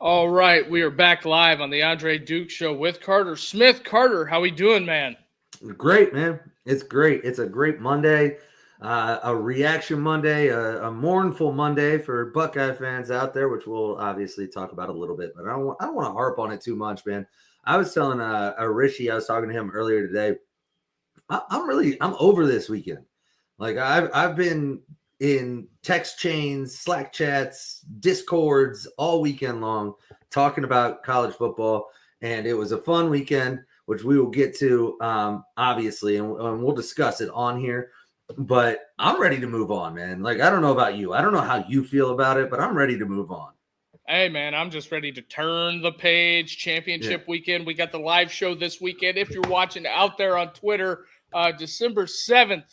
All right, we are back live on the Andre Duke Show with Carter Smith. Carter, how we doing, man? Great, man. It's great. It's a great Monday, a reaction Monday, a mournful Monday for Buckeye fans out there, which we'll obviously talk about a little bit. But I don't want to harp on it too much, man. I was telling Rishi, I was talking to him earlier today. I'm over this weekend. Like I've been in text chains, Slack chats, Discords all weekend long talking about college football, and it was a fun weekend, which we will get to obviously, and we'll discuss it on here. But I'm ready to move on, man. Like I don't know about you. I don't know how you feel about it, but I'm ready to move on. Hey, man, I'm just ready to turn the page. Championship weekend. We got the live show this weekend. If you're watching out there on Twitter, December 7th,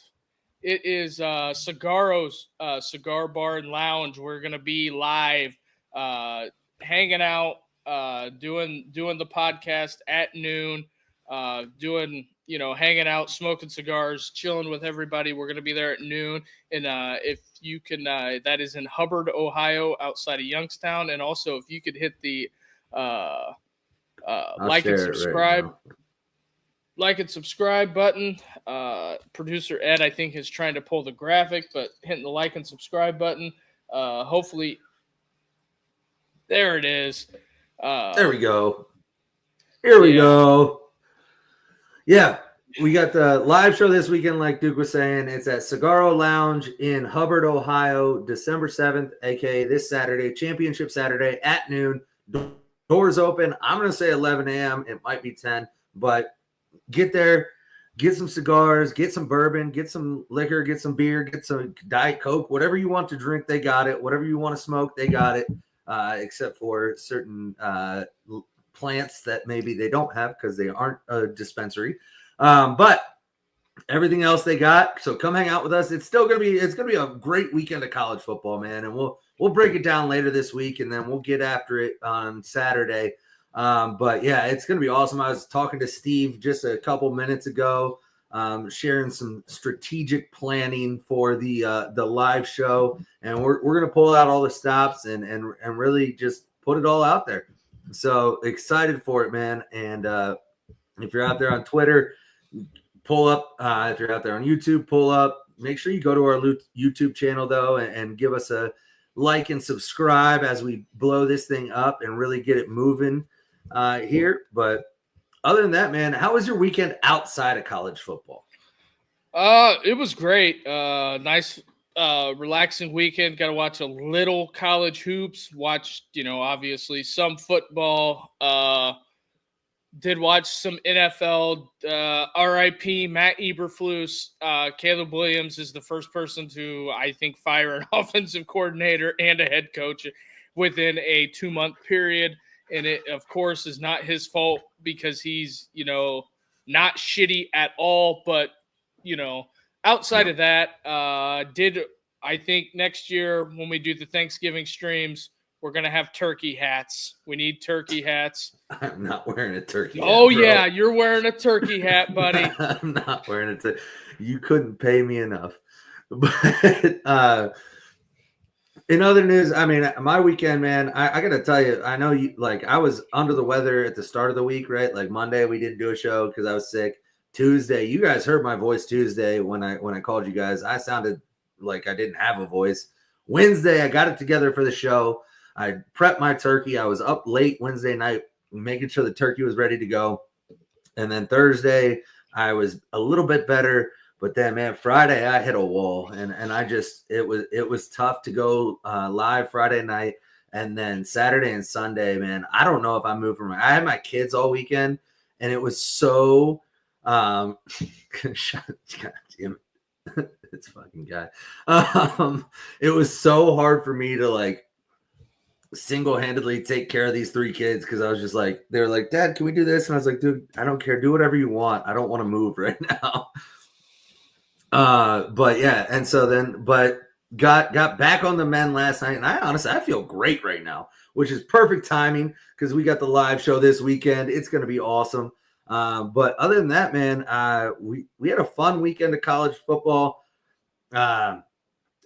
it is Cigarro's Cigar Bar and Lounge. We're going to be live hanging out, doing the podcast at noon, hanging out, smoking cigars, chilling with everybody. We're going to be there at noon. And if you can, that is in Hubbard, Ohio, outside of Youngstown. And also, if you could hit the like and subscribe. Like and subscribe button. Producer Ed, I think, is trying to pull the graphic, but hitting the like and subscribe button. Hopefully, there it is. There we go. Here we go. Yeah, we got the live show this weekend, like Duke was saying. It's at Cigarro Lounge in Hubbard, Ohio, December 7th, aka this Saturday, Championship Saturday at noon. Doors open. I'm going to say 11 a.m. It might be 10, but get there, get some cigars, get some bourbon, get some liquor, get some beer, get some Diet Coke, whatever you want to drink, they got it. Whatever you want to smoke, they got it, except for certain plants that maybe they don't have because they aren't a dispensary. But everything else they got. So come hang out with us. It's gonna be a great weekend of college football, man. And we'll break it down later this week, and then we'll get after it on Saturday. But yeah, it's going to be awesome. I was talking to Steve just a couple minutes ago, sharing some strategic planning for the live show, and we're going to pull out all the stops and really just put it all out there. So excited for it, man. And if you're out there on Twitter, pull up. If you're out there on YouTube, pull up. Make sure you go to our YouTube channel though, and give us a like and subscribe as we blow this thing up and really get it moving here. But other than that, man, how was your weekend outside of college football? It was great. Nice, relaxing weekend. Got to watch a little college hoops. Watched, obviously some football. Did watch some NFL. RIP Matt Eberflus. Caleb Williams is the first person to, I think, fire an offensive coordinator and a head coach within a 2-month period. And it, of course, is not his fault because he's, not shitty at all. But, outside of that, I think next year when we do the Thanksgiving streams, we're going to have turkey hats. We need turkey hats. I'm not wearing a turkey hat. Oh, bro. Yeah, you're wearing a turkey hat, buddy. I'm not wearing a turkey. You couldn't pay me enough. But in other news, I mean, my weekend, man, I got to tell you, I know you, like, I was under the weather at the start of the week, right? Like Monday, we didn't do a show because I was sick. Tuesday, you guys heard my voice Tuesday when I called you guys. I sounded like I didn't have a voice. Wednesday, I got it together for the show. I prepped my turkey. I was up late Wednesday night making sure the turkey was ready to go. And then Thursday, I was a little bit better. But then, man, Friday, I hit a wall. And it was tough to go live Friday night. And then Saturday and Sunday, man, I don't know if I moved from – I had my kids all weekend. And it was so God damn it. This fucking guy. It was so hard for me to, like, single-handedly take care of these 3 kids because I was just like, they were like, Dad, can we do this? And I was like, dude, I don't care. Do whatever you want. I don't want to move right now. But yeah, and so then, but got back on the men last night, and I feel great right now, which is perfect timing because we got the live show this weekend. It's going to be awesome. But other than that, man, we had a fun weekend of college football.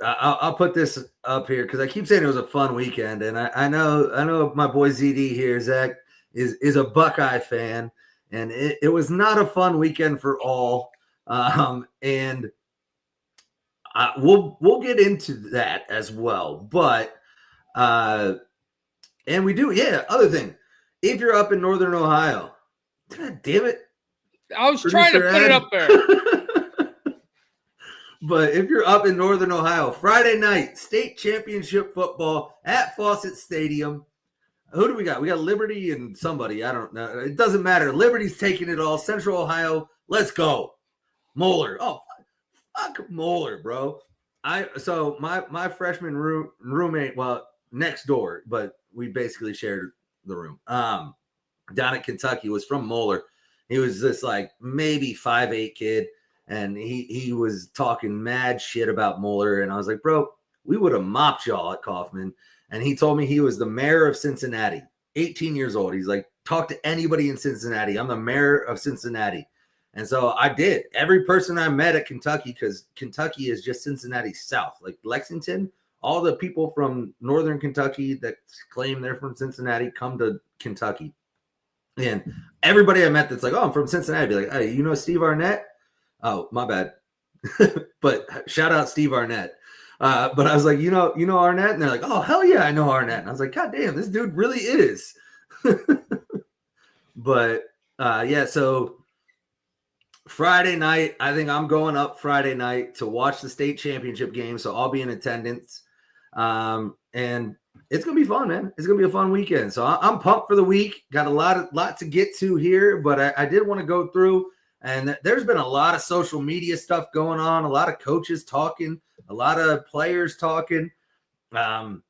I'll put this up here because I keep saying it was a fun weekend, and I know my boy ZD here, Zach, is a Buckeye fan, and it was not a fun weekend for all. And we'll get into that as well, but and we do, other thing, if you're up in Northern Ohio, God damn it, I was trying to put it up there. But if you're up in Northern Ohio, Friday night, state championship football at Fawcett Stadium. Who do we got? We got Liberty and somebody. I don't know. It doesn't matter. Liberty's taking it all. Central Ohio, let's go. Moeller. Oh, fuck Moeller, bro. So my freshman roommate, well, next door, but we basically shared the room. Down at Kentucky, was from Moeller. He was this like maybe 5'8" kid. And he was talking mad shit about Moeller. And I was like, bro, we would have mopped y'all at Kaufman. And he told me he was the mayor of Cincinnati, 18 years old. He's like, talk to anybody in Cincinnati. I'm the mayor of Cincinnati. And so I did. Every person I met at Kentucky, because Kentucky is just Cincinnati South, like Lexington, all the people from Northern Kentucky that claim they're from Cincinnati come to Kentucky. And everybody I met that's like, oh, I'm from Cincinnati, I'd be like, hey, you know Steve Arnett? Oh, my bad. But shout out Steve Arnett. But I was like, you know Arnett? And they're like, oh, hell yeah, I know Arnett. And I was like, God damn, this dude really is. But so Friday night, I think I'm going up Friday night to watch the state championship game. So I'll be in attendance. And it's going to be fun, man. It's going to be a fun weekend. So I'm pumped for the week. Got a lot to get to here, but I did want to go through. And there's been a lot of social media stuff going on, a lot of coaches talking, a lot of players talking. But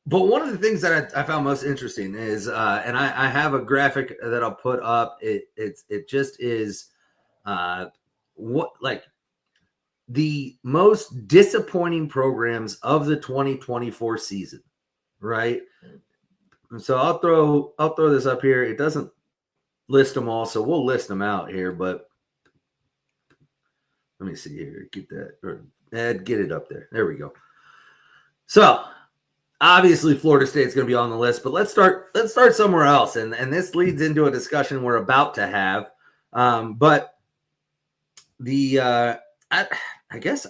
one of the things that I found most interesting is, and I have a graphic that I'll put up. It just is what like the most disappointing programs of the 2024 season, right? And so I'll throw this up here. It doesn't list them all, so we'll list them out here, but let me see here. Get that, or Ed, get it up there. There we go. So obviously Florida State's going to be on the list, but let's start somewhere else, and this leads into a discussion we're about to have. But the I guess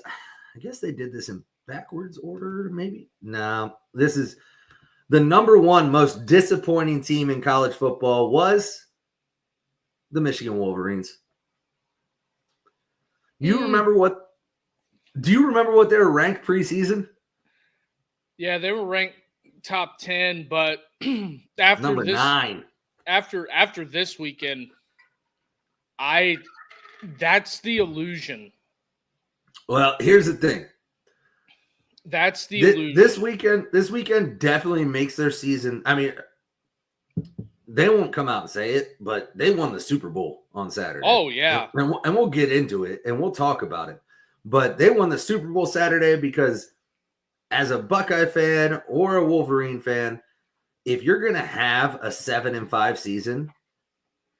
they did this in backwards order, maybe. No, this is the number one most disappointing team in college football was the Michigan Wolverines. Do you remember what they were ranked preseason? Yeah, they were ranked top 10, but after number 9. After this weekend, that's the illusion. Well, here's the thing. That's the illusion. This weekend definitely makes their season. I mean, they won't come out and say it, but they won the Super Bowl on Saturday. Oh, yeah. And we'll get into it, and we'll talk about it. But they won the Super Bowl Saturday because as a Buckeye fan or a Wolverine fan, if you're going to have a 7-5 season,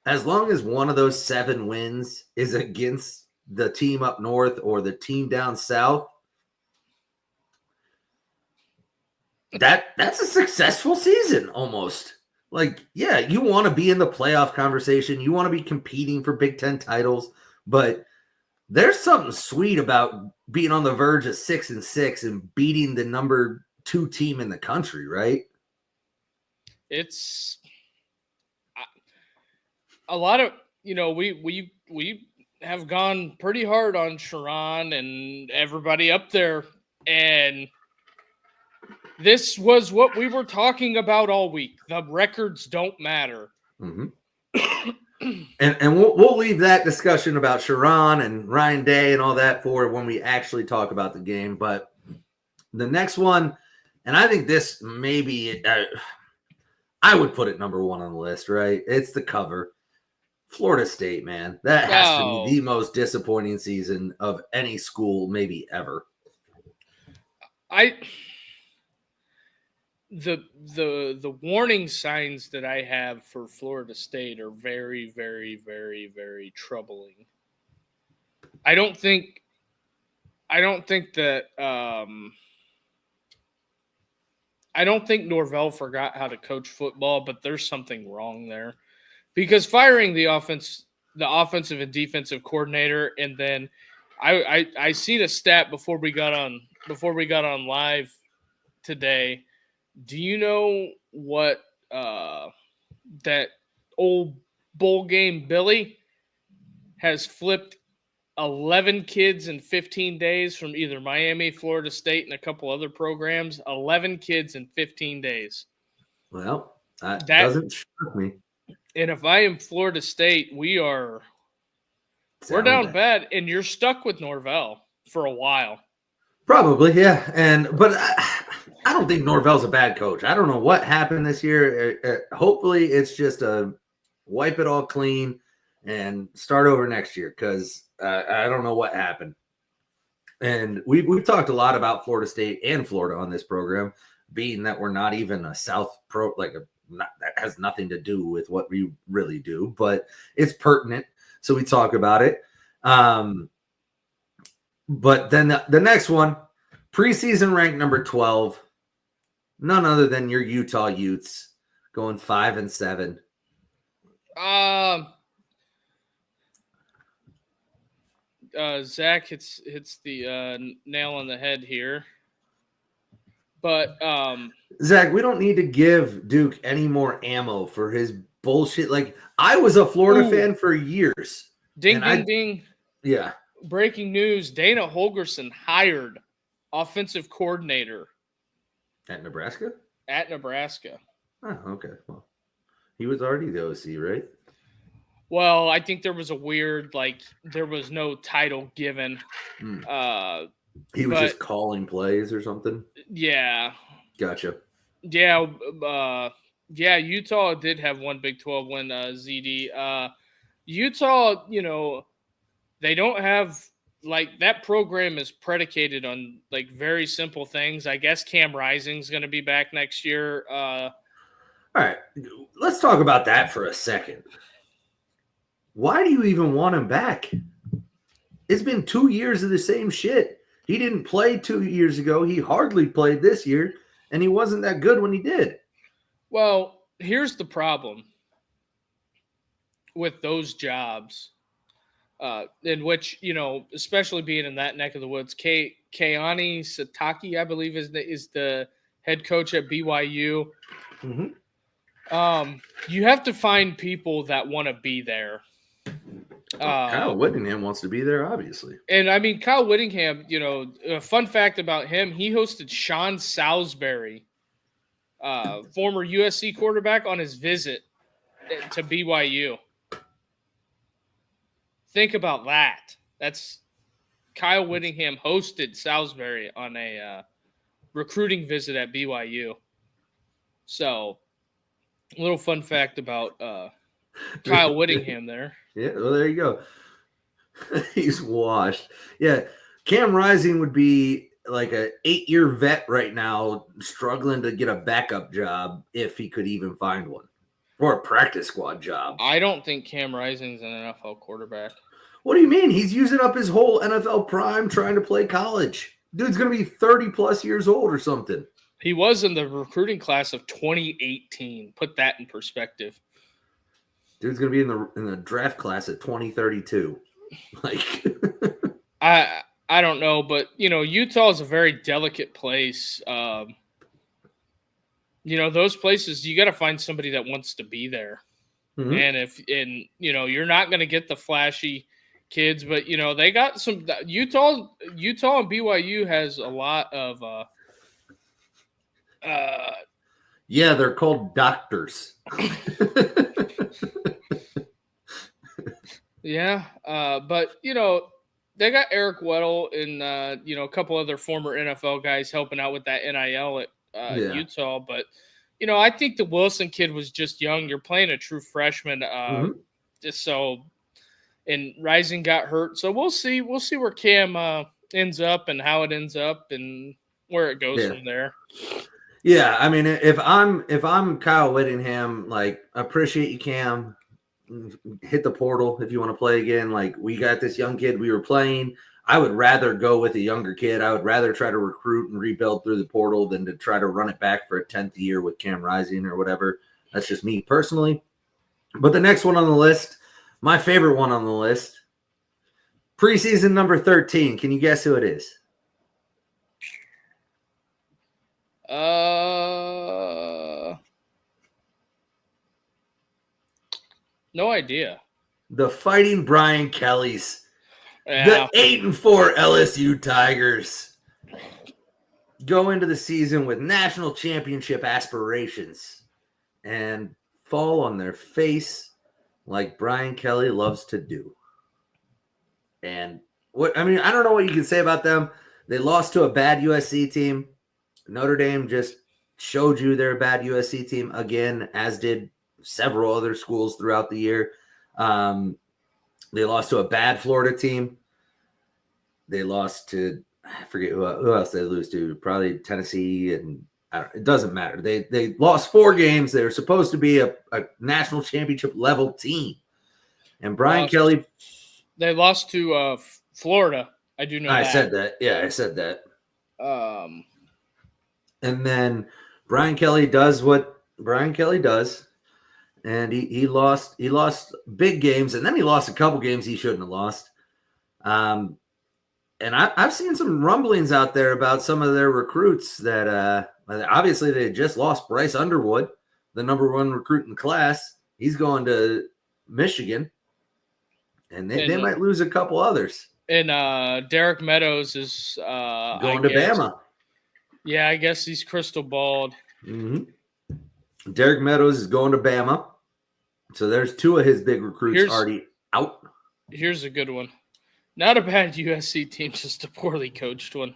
as long as one of those 7 wins is against the team up north or the team down south, that's a successful season almost. Like, yeah, you want to be in the playoff conversation. You want to be competing for Big Ten titles, but there's something sweet about being on the verge of 6-6 and beating the number 2 team in the country, right? It's a lot of, we have gone pretty hard on Sharon and everybody up there, and this was what we were talking about all week. The records don't matter. Mm-hmm. and we'll leave that discussion about Sharon and Ryan Day and all that for when we actually talk about the game. But the next one, and I think this maybe I would put it number 1 on the list, right? It's the cover. Florida State, man. That has to be the most disappointing season of any school maybe ever. The warning signs that I have for Florida State are very, very, very, very troubling. I don't think I don't think that I don't think Norvell forgot how to coach football, but there's something wrong there. Because firing the offensive and defensive coordinator, and then I seen a stat before we got on live today. Do you know what that old bowl game Billy has flipped 11 kids in 15 days from either Miami, Florida State, and a couple other programs. 11 kids in 15 days. Well, that doesn't shock me. And if I am Florida State, we're down bad, and you're stuck with Norvell for a while. Probably, yeah. But I don't think Norvell's a bad coach. I don't know what happened this year. Hopefully, it's just a wipe it all clean and start over next year, because I don't know what happened. And we've talked a lot about Florida State and Florida on this program, being that we're not even a South pro, that has nothing to do with what we really do, but it's pertinent, so we talk about it. But then the next one, preseason ranked number 12, none other than your Utah Utes, going 5-7. Zach hits the nail on the head here. But Zach, we don't need to give Duke any more ammo for his bullshit. Like, I was a Florida fan for years. Ding, ding. Yeah. Breaking news: Dana Holgorsen hired offensive coordinator at Nebraska. Oh, okay. Well, he was already the OC, right? Well, I think there was a weird, there was no title given. He was just calling plays or something? Yeah. Gotcha. Yeah. Utah did have one Big 12 win, ZD. Utah, they don't have, that program is predicated on, very simple things. I guess Cam Rising's going to be back next year. All right. Let's talk about that for a second. Why do you even want him back? It's been 2 years of the same shit. He didn't play 2 years ago. He hardly played this year, and he wasn't that good when he did. Well, here's the problem with those jobs, in which, especially being in that neck of the woods, Keani Satake, I believe, is the head coach at BYU. Mm-hmm. You have to find people that want to be there. Kyle Whittingham wants to be there, obviously. And I mean, Kyle Whittingham, a fun fact about him, he hosted Sean Salisbury, former USC quarterback, on his visit to BYU. Think about that. That's Kyle Whittingham hosted Salisbury on a recruiting visit at BYU. So, a little fun fact about Kyle Whittingham there. Yeah, well, there you go. He's washed. Yeah, Cam Rising would be like an 8-year vet right now, struggling to get a backup job if he could even find one, or a practice squad job. I don't think Cam Rising's an NFL quarterback. What do you mean? He's using up his whole NFL prime trying to play college. Dude's going to be 30-plus years old or something. He was in the recruiting class of 2018. Put that in perspective. Dude's going to be in the draft class at 2032. I don't know, but Utah is a very delicate place. Those places, you got to find somebody that wants to be there. Mm-hmm. And you're not going to get the flashy kids, but they got some. Utah and BYU has a lot of. Yeah, they're called doctors. Yeah, but they got Eric Weddle and a couple other former NFL guys helping out with that NIL at Utah. But I think the Wilson kid was just young. You're playing a true freshman, and Rising got hurt, so we'll see where Cam ends up and how it ends up and where it goes from there. Yeah, I mean, if I'm Kyle Whittingham, appreciate you, Cam. Hit the portal if you want to play again. We got this young kid we were playing. I would rather go with a younger kid. I would rather try to recruit and rebuild through the portal than to try to run it back for a 10th year with Cam Rising or whatever. That's just me personally. But the next one on the list, my favorite one on the list, preseason number 13. Can you guess who it is? No idea. The Fighting Brian Kellys. Yeah. The 8-4 LSU Tigers go into the season with national championship aspirations and fall on their face like Brian Kelly loves to do. And I don't know what you can say about them. They lost to a bad USC team. Notre Dame just showed you they're a bad USC team again, as did several other schools throughout the year. They lost to a bad Florida team. They lost to, I forget who else they lose to, probably Tennessee, and it doesn't matter. They lost 4 games. They're supposed to be a national championship level team. And Brian Kelly. They lost to Florida. I do know that. I said that. Yeah, I said that. And then Brian Kelly does what Brian Kelly does. And he lost big games, and then he lost a couple games he shouldn't have lost. And I've seen some rumblings out there about some of their recruits that obviously they just lost Bryce Underwood, the number 1 recruit in the class. He's going to Michigan, and they might lose a couple others. And Derek Meadows is going to Bama. Yeah, I guess he's crystal balled. Mm-hmm. Derek Meadows is going to Bama. So there's 2 of his big recruits already out. Here's a good one. Not a bad USC team, just a poorly coached one.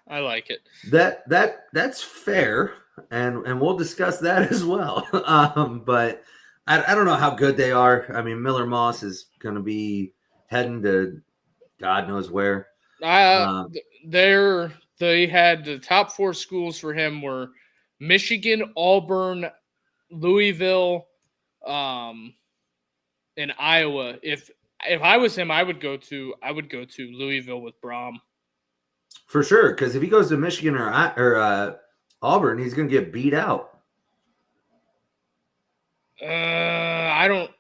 I like it. That's fair, and we'll discuss that as well. But I don't know how good they are. I mean, Miller Moss is going to be heading to God knows where. They had the top 4 schools for him were Michigan, Auburn, Louisville, and Iowa. If I was him, I would go to Louisville with Brom. For sure, because if he goes to Michigan or Auburn, he's going to get beat out. I don't.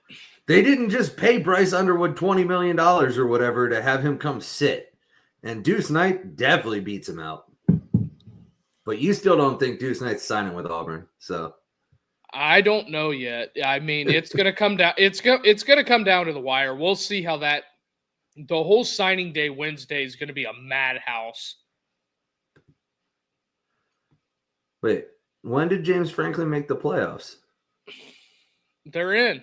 They didn't just pay Bryce Underwood $20 million or whatever to have him come sit, and Deuce Knight definitely beats him out. But you still don't think Deuce Knight's signing with Auburn, so. I don't know yet. I mean, it's gonna come down. It's gonna come down to the wire. We'll see how the whole signing day Wednesday is gonna be a madhouse. Wait, when did James Franklin make the playoffs? They're in.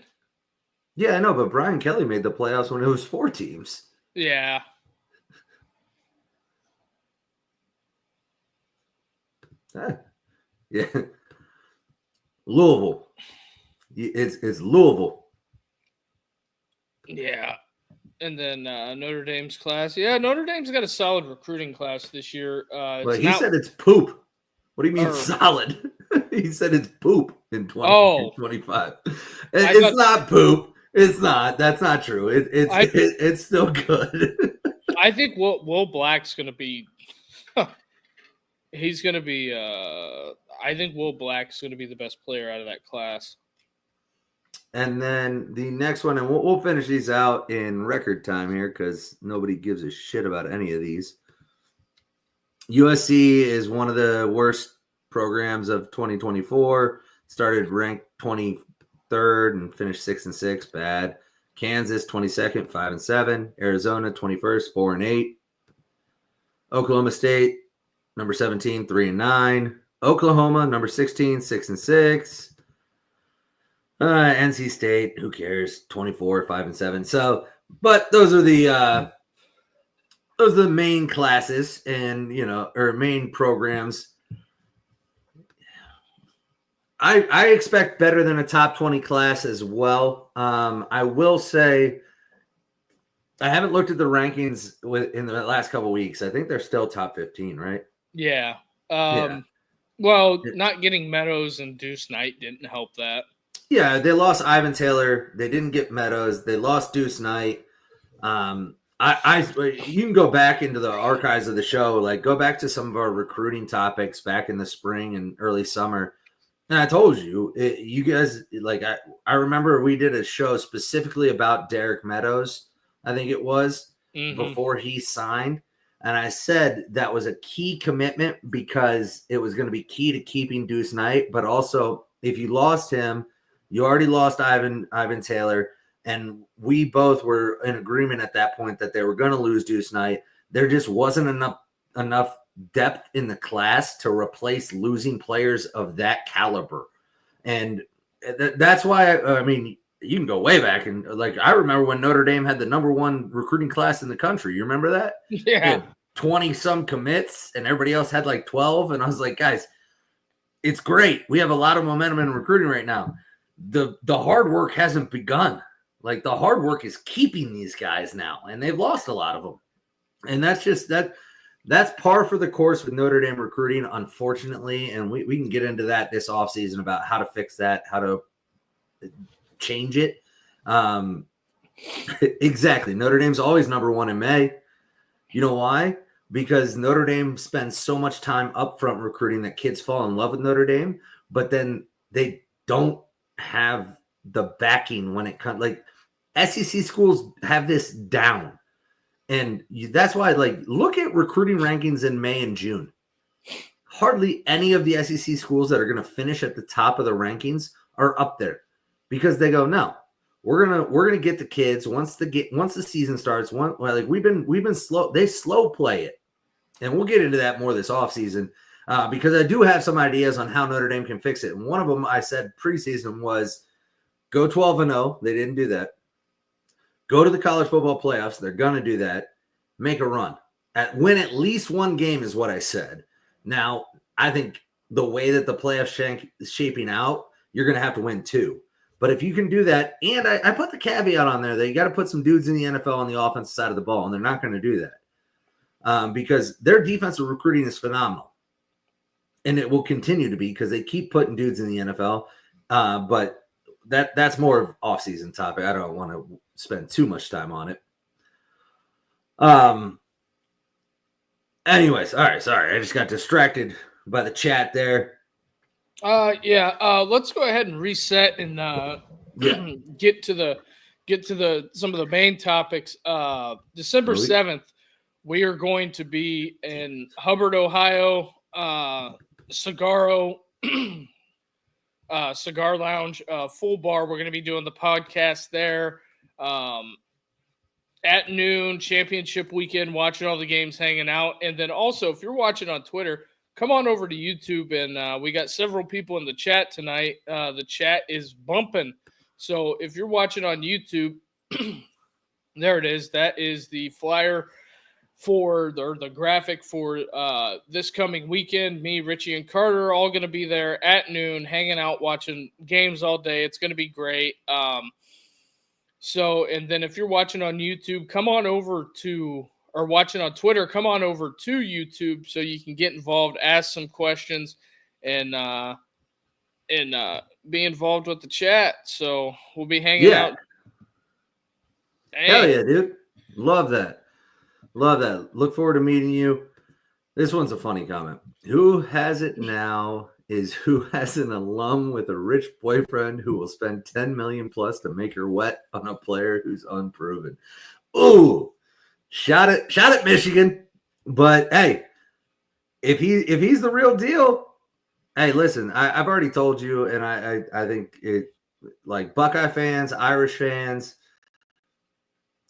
Yeah, I know, but Brian Kelly made the playoffs when it was 4 teams. Yeah. Yeah. Louisville. It's Louisville. Yeah. And then Notre Dame's class. Yeah, Notre Dame's got a solid recruiting class this year. But he said it's poop. What do you mean solid? He said it's poop in 2025. It's not poop. It's not. That's not true. It's still good. I think Will Black's going to be he's going to be I think Will Black's going to be the best player out of that class. And then the next one, and we'll finish these out in record time here because nobody gives a shit about any of these. USC is one of the worst programs of 2024. Started ranked 23rd and finished 6-6. Bad. Kansas 22nd, 5-7. Arizona 21st, 4-8. Oklahoma State number 17, 3-9. Oklahoma number 16, 6-6. NC State, who cares? 24, 5-7. So, but those are the main classes and or main programs. I expect better than a top 20 class as well. I will say I haven't looked at the rankings in the last couple of weeks. I think they're still top 15, right? Yeah. Well, not getting Meadows and Deuce Knight didn't help that. Yeah, they lost Ivan Taylor. They didn't get Meadows. They lost Deuce Knight. You can go back into the archives of the show, like go back to some of our recruiting topics back in the spring and early summer. And I told you, you guys, like, I remember we did a show specifically about Derek Meadows, I think it was, before he signed. And I said that was a key commitment because it was going to be key to keeping Deuce Knight. But also, if you lost him, you already lost Ivan Taylor. And we both were in agreement at that point that they were going to lose Deuce Knight. There just wasn't enough depth in the class to replace losing players of that caliber. And that's why, I mean, you can go way back. And like, I remember when Notre Dame had the #1 recruiting class in the country. You remember that? Yeah. 20 some commits and everybody else had like 12. And I was like, guys, it's great. We have a lot of momentum in recruiting right now. The hard work hasn't begun. Like, the hard work is keeping these guys now, and they've lost a lot of them. And that's just that's par for the course with Notre Dame recruiting, unfortunately. And we can get into that this offseason about how to fix that, how to change it. Exactly. Notre Dame's always #1 in May. You know why? Because Notre Dame spends so much time upfront recruiting that kids fall in love with Notre Dame, but then they don't have the backing when it comes. Like, SEC schools have this down. And that's why, like, look at recruiting rankings in May and June. Hardly any of the SEC schools that are going to finish at the top of the rankings are up there because they go, no, we're gonna get the kids once the season starts. We've been slow. They slow play it, and we'll get into that more this offseason because I do have some ideas on how Notre Dame can fix it. And one of them I said preseason was go 12-0. They didn't do that. Go to the college football playoffs. They're going to do that. Make a run. Win at least one game is what I said. Now, I think the way that the playoffs is shaping out, you're going to have to win 2. But if you can do that, and I put the caveat on there that you got to put some dudes in the NFL on the offensive side of the ball, and they're not going to do that because their defensive recruiting is phenomenal. And it will continue to be because they keep putting dudes in the NFL. But that's more of off-season topic. I don't want to spend too much time on it. Anyways, all right, sorry. I just got distracted by the chat there. Let's go ahead and reset and get to some of the main topics. December 7th, we are going to be in Hubbard, Ohio, Cigar Lounge, full bar. We're going to be doing the podcast there at noon, championship weekend, watching all the games, hanging out. And then also, if you're watching on Twitter, come on over to YouTube. And we got several people in the chat tonight. The chat is bumping. So if you're watching on YouTube, there it is. That is the flyer for the graphic for this coming weekend. Me, Richie, and Carter are all going to be there at noon, hanging out, watching games all day. It's going to be great. And then if you're watching on YouTube, come on over to, or watching on Twitter, come on over to YouTube so you can get involved, ask some questions, and be involved with the chat. So we'll be hanging out. Hey. Hell yeah, dude. Love that. Love that. Look forward to meeting you. This one's a funny comment. Who has it now is who has an alum with a rich boyfriend who will spend $10 million plus to make her wet on a player who's unproven. Ooh, shot it, Michigan. But hey, if he's the real deal, hey, listen, I've already told you, and I think it, like, Buckeye fans, Irish fans,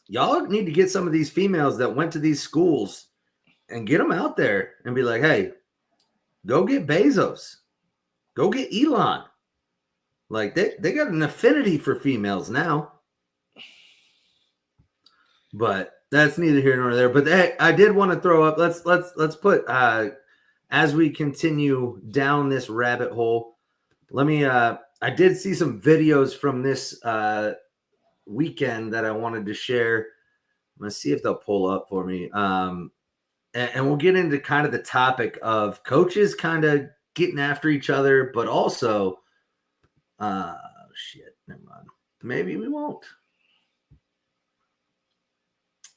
y'all need to get some of these females that went to these schools and get them out there and be like, hey, go get Bezos. Go get Elon. Like, they got an affinity for females now. But that's neither here nor there. But hey, I did want to throw up, let's put as we continue down this rabbit hole, let me I did see some videos from this weekend that I wanted to share. I'm gonna see if they'll pull up for me. And we'll get into kind of the topic of coaches kind of getting after each other, but also never mind. Maybe we won't.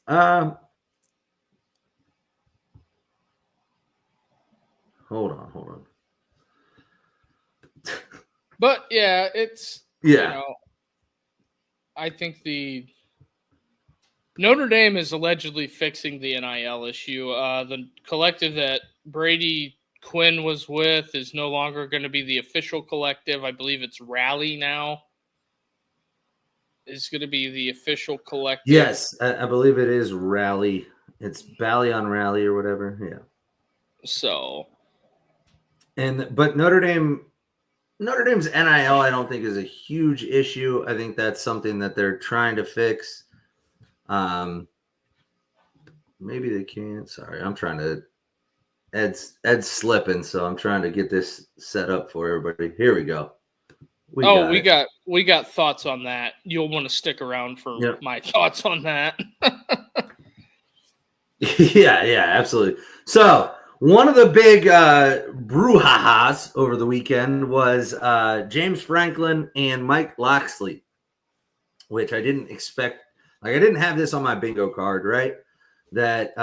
Hold on. But yeah, it's I think the Notre Dame is allegedly fixing the NIL issue. The collective that Brady Quinn was with is no longer going to be the official collective. I believe it's Rally now. Is going to be the official collective. Yes, I believe it is Rally. It's Bally on Rally or whatever. Yeah. So, but Notre Dame's NIL, I don't think is a huge issue. I think that's something that they're trying to fix. Maybe they can't. Sorry, I'm trying to. Ed's slipping, so I'm trying to get this set up for everybody. Here we go. We got thoughts on that. You'll want to stick around for my thoughts on that. yeah, absolutely. So one of the big brouhahas over the weekend was James Franklin and Mike Locksley, which I didn't expect. Like, I didn't have this on my bingo card, right? That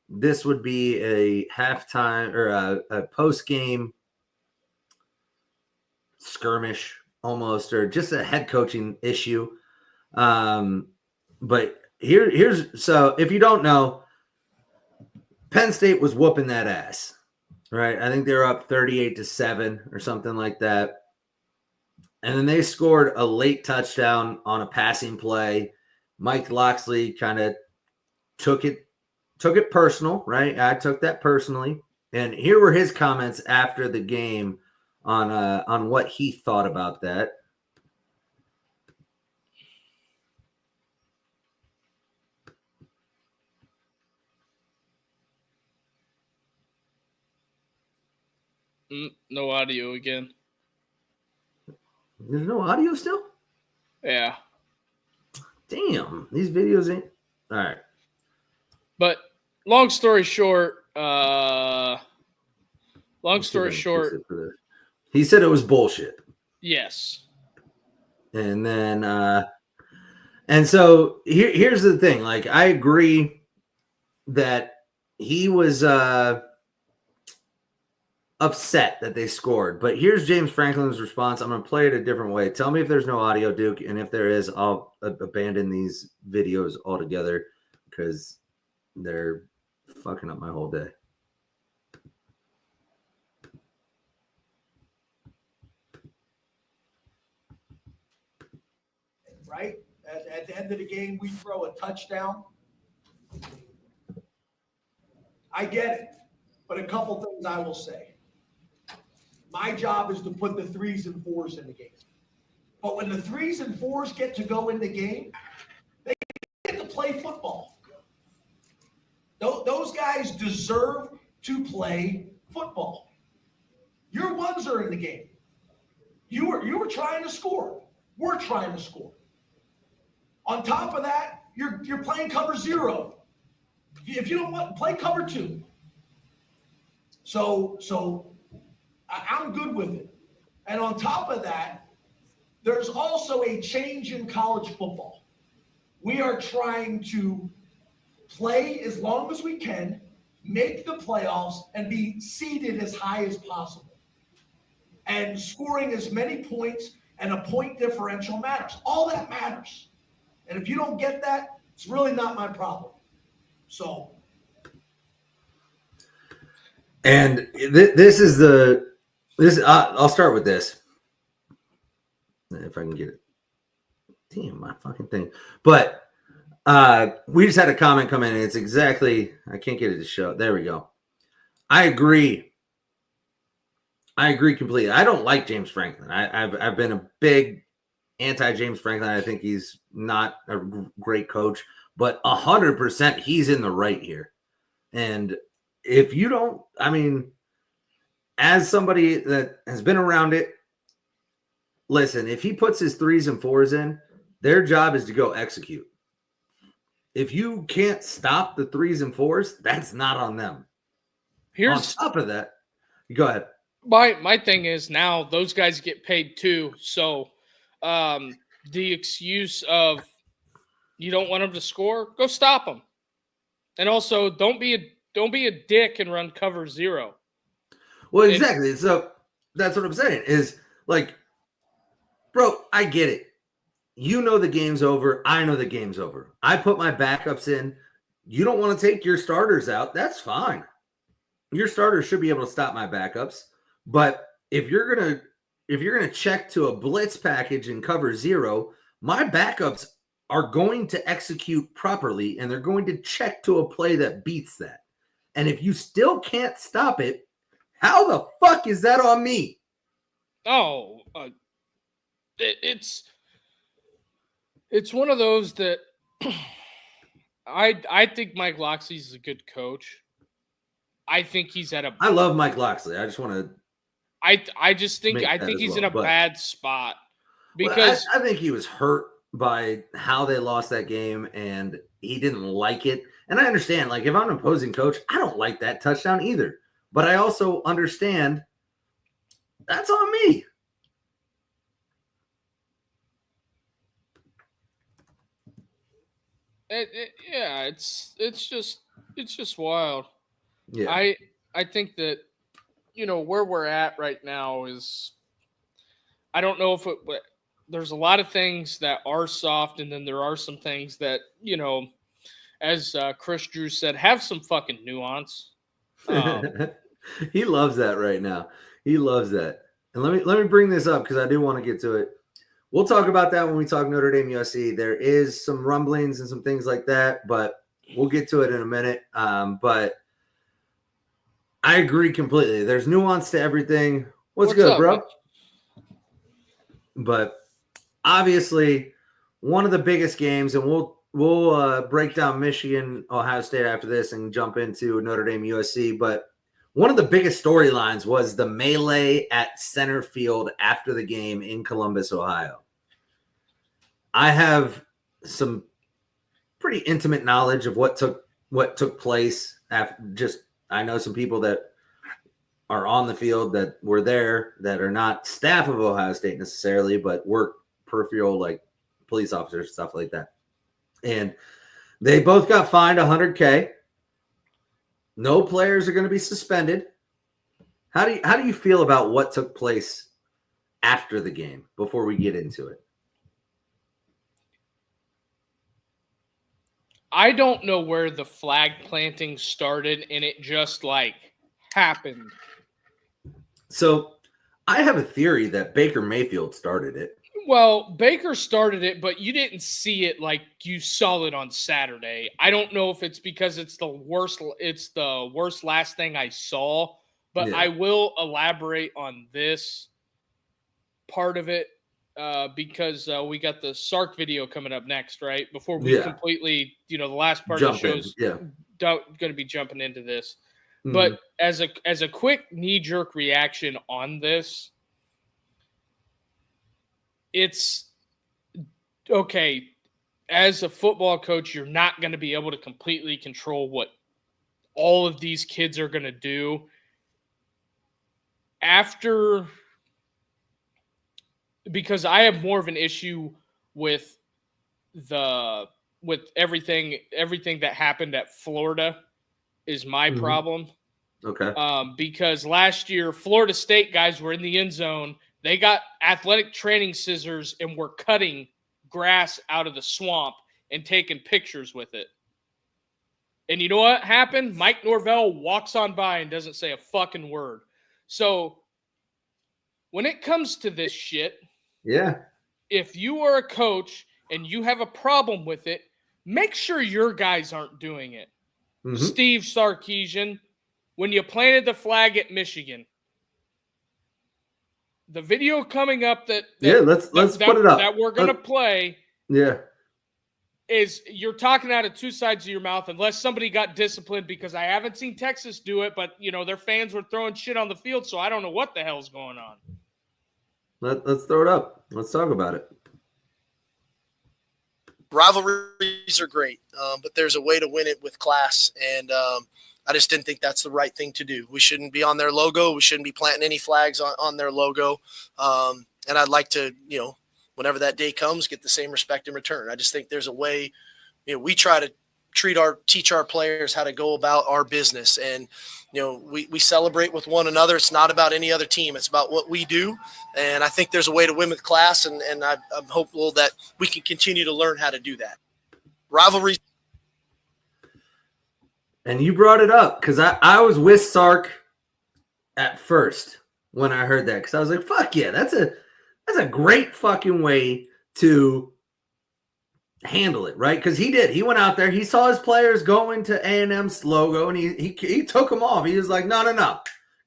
this would be a halftime or a post-game skirmish almost, or just a head coaching issue. But here's so if you don't know, Penn State was whooping that ass, right? I think they were up 38-7 or something like that. And then they scored a late touchdown on a passing play. Mike Locksley kind of took it personal, right? I took that personally. And here were his comments after the game on what he thought about that. No audio again. There's no audio still? Yeah. Damn, these videos ain't all right. But long story short, he said it was bullshit. Yes. And then and so here's the thing. Like, I agree that he was upset that they scored. But here's James Franklin's response. I'm going to play it a different way. Tell me if there's no audio, Duke, and if there is, I'll abandon these videos altogether because they're fucking up my whole day. Right? At the end of the game, we throw a touchdown. I get it. But a couple things I will say. My job is to put the 3s and 4s in the game. But when the 3s and 4s get to go in the game, they get to play football. Those guys deserve to play football. Your 1s are in the game. You were trying to score. We're trying to score. On top of that, you're playing cover 0. If you don't want, play cover 2. So I'm good with it. And on top of that, there's also a change in college football. We are trying to play as long as we can, make the playoffs, and be seeded as high as possible. And scoring as many points and a point differential matters. All that matters. And if you don't get that, it's really not my problem. So. And I'll start with this. If I can get it. Damn, my fucking thing. But we just had a comment come in, and it's exactly, I can't get it to show. There we go. I agree completely. I don't like James Franklin. I've been a big anti-James Franklin. I think he's not a great coach, but 100% he's in the right here. And if you don't, I mean, as somebody that has been around it, listen, if he puts his 3s and 4s in, their job is to go execute. If you can't stop the 3s and 4s, that's not on them. On top of that, go ahead. My thing is, now those guys get paid too. So the excuse of You don't want them to score? Go stop them. And also, don't be a dick and run cover 0. Well, exactly. So that's what I'm saying is like, bro, I get it. You know the game's over. I know the game's over. I put my backups in. You don't want to take your starters out. That's fine. Your starters should be able to stop my backups. But if you're gonna check to a blitz package and cover 0, my backups are going to execute properly, and they're going to check to a play that beats that. And if you still can't stop it, how the fuck is that on me? Oh, it's one of those that I think Mike Locksley is a good coach. I think he's at a. I love Mike Locksley. I just want to. I just think he's in a bad spot because I think he was hurt by how they lost that game, and he didn't like it. And I understand, like, if I'm an opposing coach, I don't like that touchdown either. But I also understand that's on me. It's just wild. Yeah, I think that where we're at right now is I don't know if there's a lot of things that are soft, and then there are some things that as Chris Drew said, have some fucking nuance. He loves that right now. He loves that. And let me bring this up because I do want to get to it. We'll talk about that when we talk Notre Dame USC. There is some rumblings and some things like that, but we'll get to it in a minute. But I agree completely. There's nuance to everything. What's good, up, bro? man? But obviously, one of the biggest games, and we'll break down Michigan, Ohio State after this and jump into Notre Dame USC. But one of the biggest storylines was the melee at center field after the game in Columbus, Ohio. I have some pretty intimate knowledge of what took place. I know some people that are on the field that were there that are not staff of Ohio State necessarily, but work peripheral, like police officers, stuff like that. And they both got fined $100K. No players are going to be suspended. How do you feel about what took place after the game before we get into it? I don't know where the flag planting started, and it just happened. So I have a theory that Baker Mayfield started it. Well, Baker started it, but you didn't see it like you saw it on Saturday. I don't know if it's because it's the worst last thing I saw, but Yeah. I will elaborate on this part of it because we got the Sark video coming up next, right? Before we completely, the last part of the show's going to be jumping into this. Mm-hmm. But as a quick knee-jerk reaction on this, it's okay. As a football coach, you're not going to be able to completely control what all of these kids are going to do. Because I have more of an issue with everything that happened at Florida is my problem. Okay. Because last year, Florida State guys were in the end zone. They got athletic training scissors and were cutting grass out of the swamp and taking pictures with it. And you know what happened? Mike Norvell walks on by and doesn't say a fucking word. So when it comes to this shit, if you are a coach and you have a problem with it, make sure your guys aren't doing it. Mm-hmm. Steve Sarkisian, when you planted the flag at Michigan, the video coming up let's put it up that we're gonna play. Yeah, is you're talking out of two sides of your mouth unless somebody got disciplined, because I haven't seen Texas do it, but their fans were throwing shit on the field, so I don't know what the hell's going on. Let's throw it up. Let's talk about it. Rivalries are great, but there's a way to win it with class, and I just didn't think that's the right thing to do. We shouldn't be on their logo. We shouldn't be planting any flags on their logo. And I'd like to, whenever that day comes, get the same respect in return. I just think there's a way, we try to teach our players how to go about our business. And, we celebrate with one another. It's not about any other team. It's about what we do. And I think there's a way to win with class. And I'm hopeful that we can continue to learn how to do that. Rivalry. And you brought it up because I was with Sark at first when I heard that, because I was like, fuck yeah, that's a great fucking way to handle it, right? Because he went out there, he saw his players going to A&M's logo, and he took them off. He was like, no,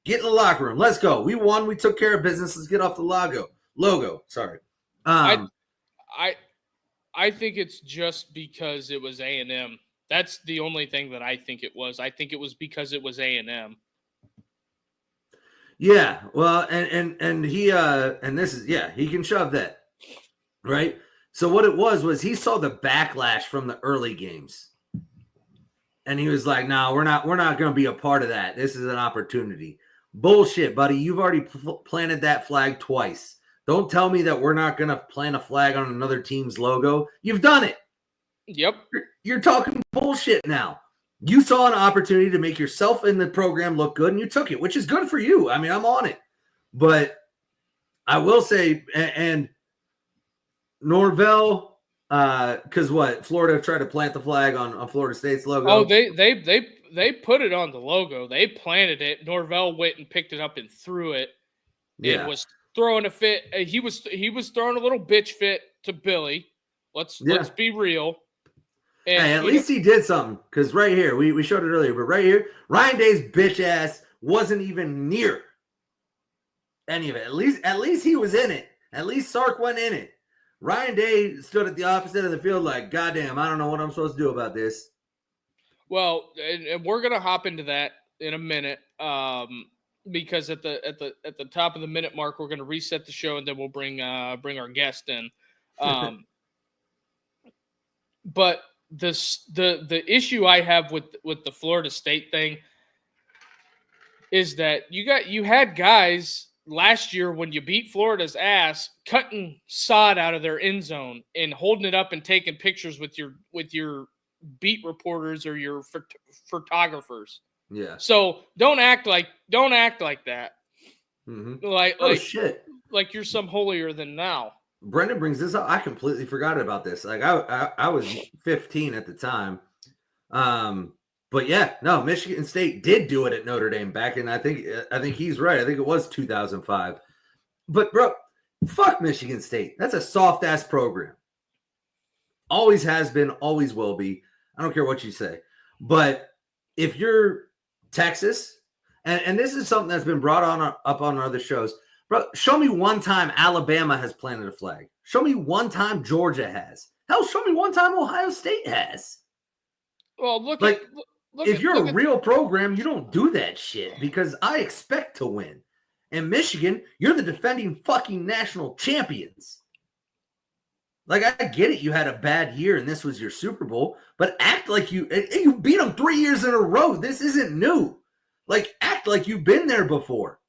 get in the locker room, let's go, we won, we took care of business, let's get off the logo. Sorry. I think it's just because it was A&M. That's the only thing that I think it was. I think it was because it was A&M. Yeah, well, and he and this is, yeah, he can shove that, right? So what it was he saw the backlash from the early games, and he was like, "No, we're not going to be a part of that. This is an opportunity." Bullshit, buddy. You've already planted that flag twice. Don't tell me that we're not going to plant a flag on another team's logo. You've done it. Yep. You're talking bullshit now. You saw an opportunity to make yourself in the program look good, and you took it, which is good for you. I mean, I'm on it. But I will say, and Norvell, because what? Florida tried to plant the flag on Florida State's logo. Oh, they put it on the logo. They planted it. Norvell went and picked it up and threw it. Yeah. It was throwing a fit. He was throwing a little bitch fit to Billy. Let's be real. And hey, at least he did something, because right here, we showed it earlier, but right here, Ryan Day's bitch ass wasn't even near any of it. At least he was in it. At least Sark went in it. Ryan Day stood at the opposite of the field like, goddamn, I don't know what I'm supposed to do about this. Well, and we're gonna hop into that in a minute, because at the top of the minute mark, we're gonna reset the show, and then we'll bring our guest in. But the issue I have with the Florida State thing is that you had guys last year when you beat Florida's ass cutting sod out of their end zone and holding it up and taking pictures with your beat reporters or your photographers. Yeah. So don't act like that. Mm-hmm. Like shit. Like you're some holier than thou. Brendan brings this up. I completely forgot about this. Like I was 15 at the time. But yeah, no, Michigan State did do it at Notre Dame back in, I think he's right. I think it was 2005. But bro, fuck Michigan State. That's a soft ass program. Always has been, always will be. I don't care what you say. But if you're Texas, and this is something that's been brought up on other shows, bro, show me one time Alabama has planted a flag. Show me one time Georgia has. Hell, show me one time Ohio State has. Well, if you're a real program, you don't do that shit, because I expect to win. And Michigan, you're the defending fucking national champions. Like, I get it, you had a bad year and this was your Super Bowl, but act like you beat them 3 years in a row. This isn't new. Like, act like you've been there before.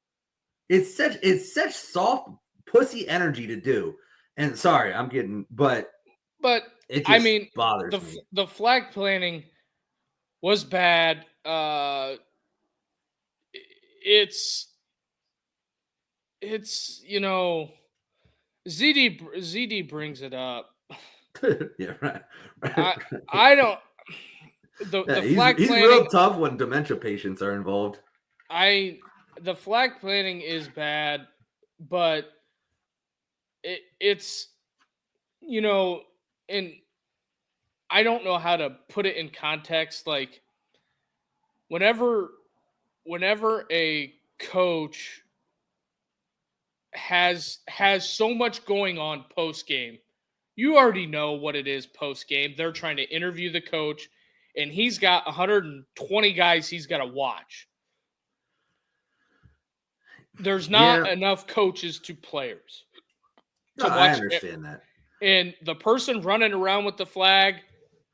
It's such soft pussy energy to do. And sorry, I'm getting, but it just bothers me. The flag planting was bad. It's ZD brings it up. Yeah, right. I don't. The flag he's planting, real tough when dementia patients are involved. The flag planting is bad, but it's and I don't know how to put it in context. Like, whenever a coach has so much going on post game, you already know what it is post game. They're trying to interview the coach, and he's got 120 guys he's got to watch. There's not enough coaches to players. No, I understand that. And the person running around with the flag,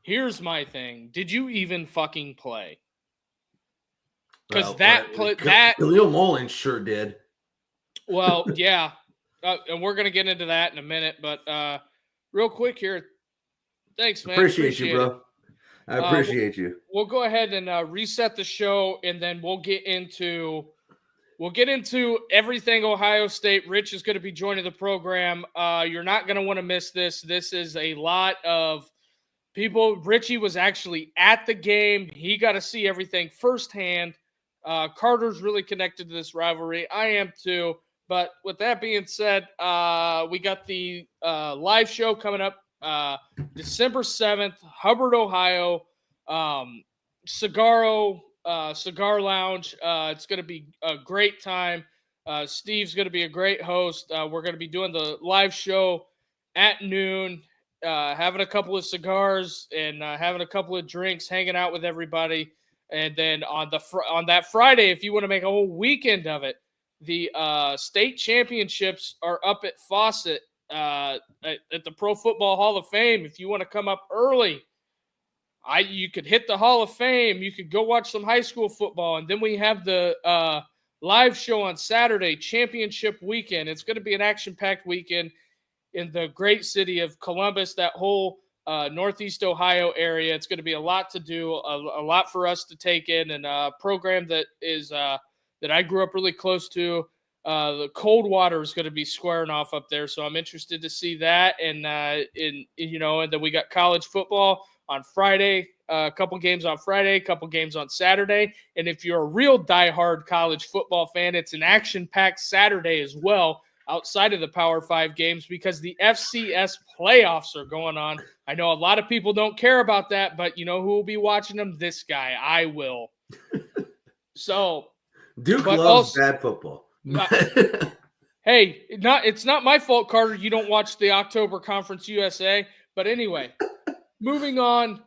here's my thing. Did you even fucking play? Because Khalil Mullins sure did. Well, yeah. And we're gonna get into that in a minute, but real quick here, thanks, man. Appreciate you, bro. I appreciate you. We'll go ahead and reset the show, and then we'll get into everything Ohio State. Rich is going to be joining the program. You're not going to want to miss this. This is a lot of people. Richie was actually at the game. He got to see everything firsthand. Carter's really connected to this rivalry. I am too. But with that being said, we got the live show coming up December 7th, Hubbard, Ohio, Cigar Lounge. It's going to be a great time. Steve's going to be a great host. We're going to be doing the live show at noon, having a couple of cigars and having a couple of drinks, hanging out with everybody. And then on that Friday, if you want to make a whole weekend of it, the state championships are up at Fawcett at the Pro Football Hall of Fame. If you want to come up early, you could hit the Hall of Fame. You could go watch some high school football. And then we have the live show on Saturday, championship weekend. It's going to be an action-packed weekend in the great city of Columbus, that whole Northeast Ohio area. It's going to be a lot to do, a lot for us to take in, and a program that is that I grew up really close to. The Coldwater is going to be squaring off up there, so I'm interested to see that. And and then we got college football on Friday, a couple games on Friday, a couple games on Saturday. And if you're a real diehard college football fan, it's an action-packed Saturday as well, outside of the Power 5 games, because the FCS playoffs are going on. I know a lot of people don't care about that, but you know who will be watching them? This guy. I will. So Duke loves bad football. Hey, it's not my fault, Carter, you don't watch the October Conference USA. But anyway, moving on.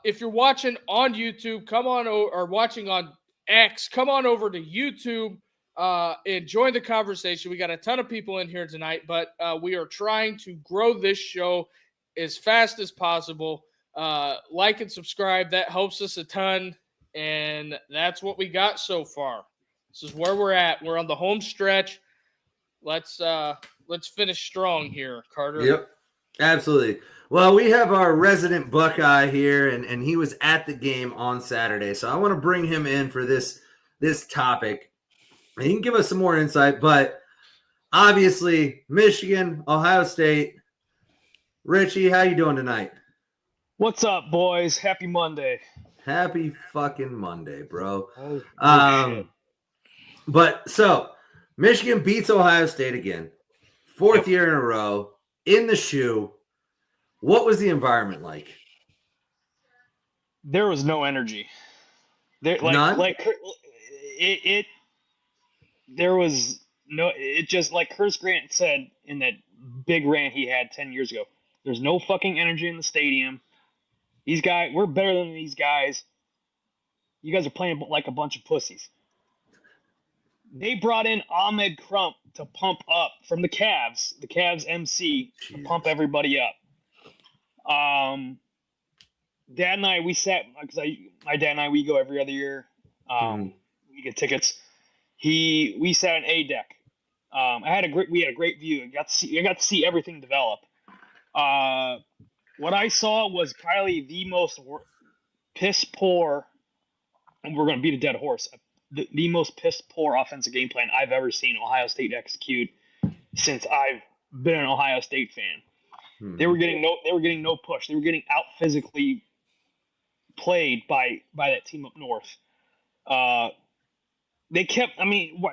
If you're watching on YouTube, or watching on X, come on over to YouTube and join the conversation. We got a ton of people in here tonight, but we are trying to grow this show as fast as possible. Like and subscribe. That helps us a ton. And that's what we got so far. This is where we're at. We're on the home stretch. Let's finish strong here, Carter. Yep, absolutely. Well, we have our resident Buckeye here, and he was at the game on Saturday. So I want to bring him in for this topic. And he can give us some more insight, but obviously Michigan, Ohio State. Richie, how you doing tonight? What's up, boys? Happy Monday. Happy fucking Monday, bro. Shit. But so Michigan beats Ohio State again, fourth year in a row in the shoe. What was the environment like? There was no energy. There, None? There was no. It just like Curtis Grant said in that big rant he had 10 years ago. There's no fucking energy in the stadium. These guys, we're better than these guys. You guys are playing like a bunch of pussies. They brought in Ahmed Crump to pump up from the Cavs MC to pump everybody up. Dad and I, we sat, because my dad and I, we go every other year. We get tickets. We sat in A deck. We had a great view. I got to see everything develop. What I saw was probably the most piss poor, and we're going to beat a dead horse, the most piss poor offensive game plan I've ever seen Ohio State execute since I've been an Ohio State fan. They were getting no push. They were getting out physically played by that team up north. They kept. I mean,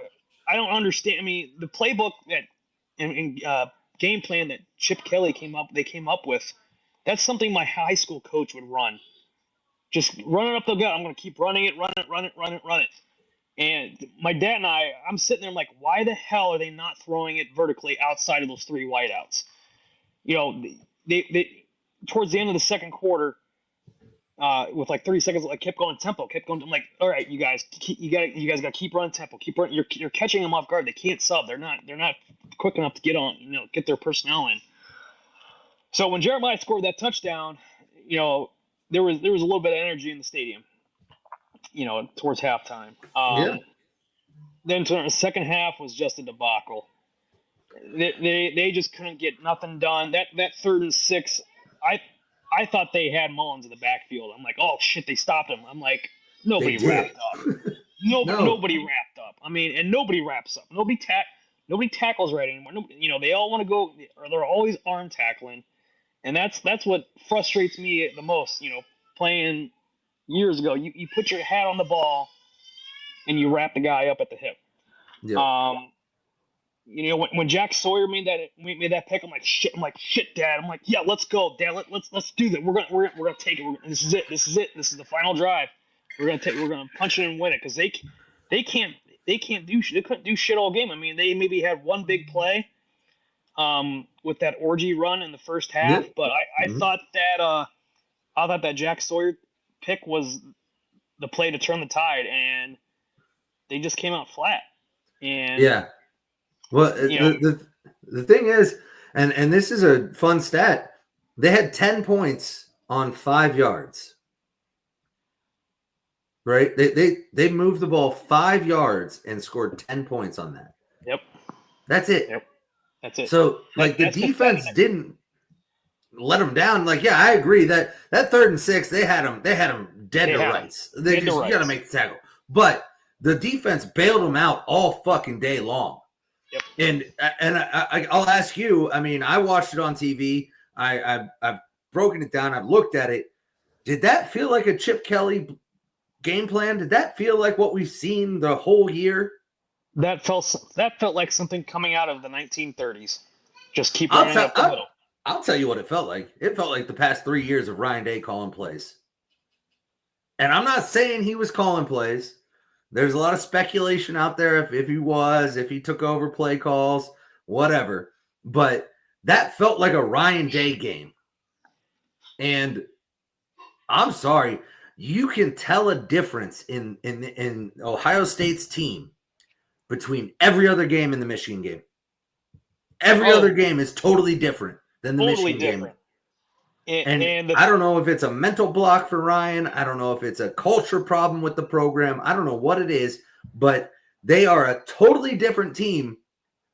I don't understand. I mean, the playbook and game plan that Chip Kelly came up with. That's something my high school coach would run. Just run it up the gut. I'm going to keep running it, run it. And my dad and I'm sitting there, I'm like, why the hell are they not throwing it vertically outside of those three wideouts? You know, they towards the end of the second quarter, with like 30 seconds, like kept going tempo. I'm like, all right, you guys got to keep running tempo. Keep running. You're catching them off guard. They can't sub. They're not quick enough to get their personnel in. So when Jeremiah scored that touchdown, there was a little bit of energy in the stadium, towards halftime. Then the second half was just a debacle. They just couldn't get nothing done. That 3rd and 6, I thought they had Mullins in the backfield. I'm like, oh shit, they stopped him. I'm like, nobody They did. wrapped up. No. Nobody wrapped up. I mean, and nobody wraps up. Nobody tackles right anymore. They all want to go, or they're always arm tackling, and that's what frustrates me the most. Playing years ago, you put your hat on the ball, and you wrap the guy up at the hip. Yeah. When Jack Sawyer made that pick, I'm like shit, Dad. I'm like, yeah, let's go, Dad. Let's do that. We're gonna take it. This is it. This is the final drive. We're gonna punch it and win it, because they can't do shit. They couldn't do shit all game. I mean, they maybe had one big play, with that orgy run in the first half, but I thought that Jack Sawyer pick was the play to turn the tide, and they just came out flat. And yeah. Well, the thing is, and this is a fun stat, they had 10 points on 5 yards. Right? They moved the ball 5 yards and scored 10 points on that. Yep. That's it. Yep. That's it. So, like, the defense didn't let them down. Like, yeah, I agree that 3rd and 6, they had them dead to rights. They just got to make the tackle. But the defense bailed them out all fucking day long. Yep. And I'll ask you, I mean, I watched it on TV. I've broken it down. I've looked at it. Did that feel like a Chip Kelly game plan? Did that feel like what we've seen the whole year? That felt like something coming out of the 1930s. Just keep running up the middle. I'll tell you what it felt like. It felt like the past 3 years of Ryan Day calling plays. And I'm not saying he was calling plays. There's a lot of speculation out there if he took over play calls, whatever. But that felt like a Ryan Day game. And I'm sorry, you can tell a difference in Ohio State's team between every other game and the Michigan game. Every other game is totally different than the Michigan game. And I don't know if it's a mental block for Ryan. I don't know if it's a culture problem with the program. I don't know what it is, but they are a totally different team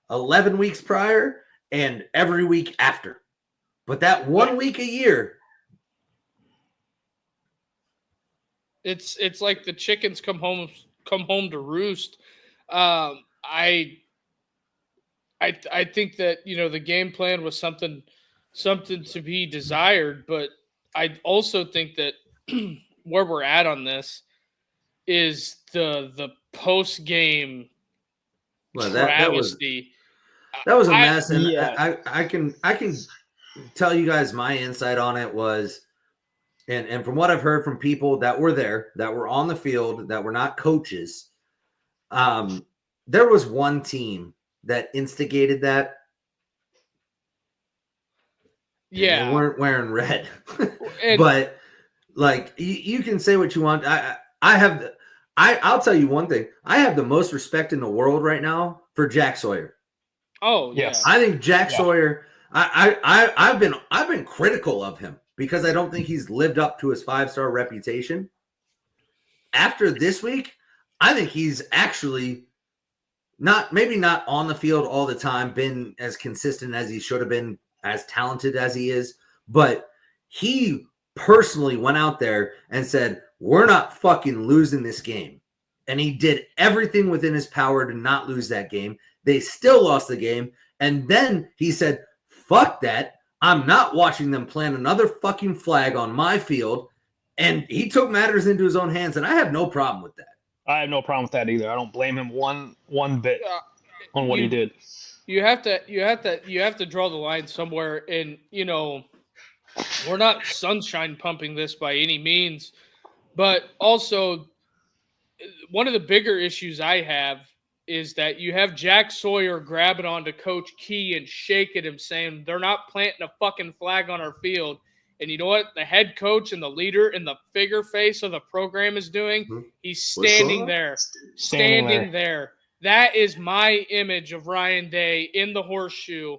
11 weeks prior and every week after. But that 1 week a year, it's like the chickens come home to roost. I think that, the game plan was something to be desired, but I also think that where we're at on this is the post game travesty. That was a mess, and I can tell you guys my insight on it was, and from what I've heard from people that were there, that were on the field, that were not coaches, there was one team that instigated that. Yeah, they weren't wearing red, but like you can say what you want. I'll tell you one thing. I have the most respect in the world right now for Jack Sawyer. Oh yes, I think Jack Sawyer. I've been critical of him because I don't think he's lived up to his 5-star reputation. After this week, I think he's actually maybe not on the field all the time, been as consistent as he should have been, as talented as he is, but he personally went out there and said, we're not fucking losing this game. And he did everything within his power to not lose that game. They still lost the game. And then he said, fuck that. I'm not watching them plant another fucking flag on my field. And he took matters into his own hands. And I have no problem with that. I have no problem with that either. I don't blame him one bit on what he did. You have to draw the line somewhere, and we're not sunshine pumping this by any means, but also one of the bigger issues I have is that you have Jack Sawyer grabbing onto Coach Key and shaking him, saying they're not planting a fucking flag on our field. And you know what the head coach and the leader and the figure face of the program is doing? He's standing there. That is my image of Ryan Day in the horseshoe.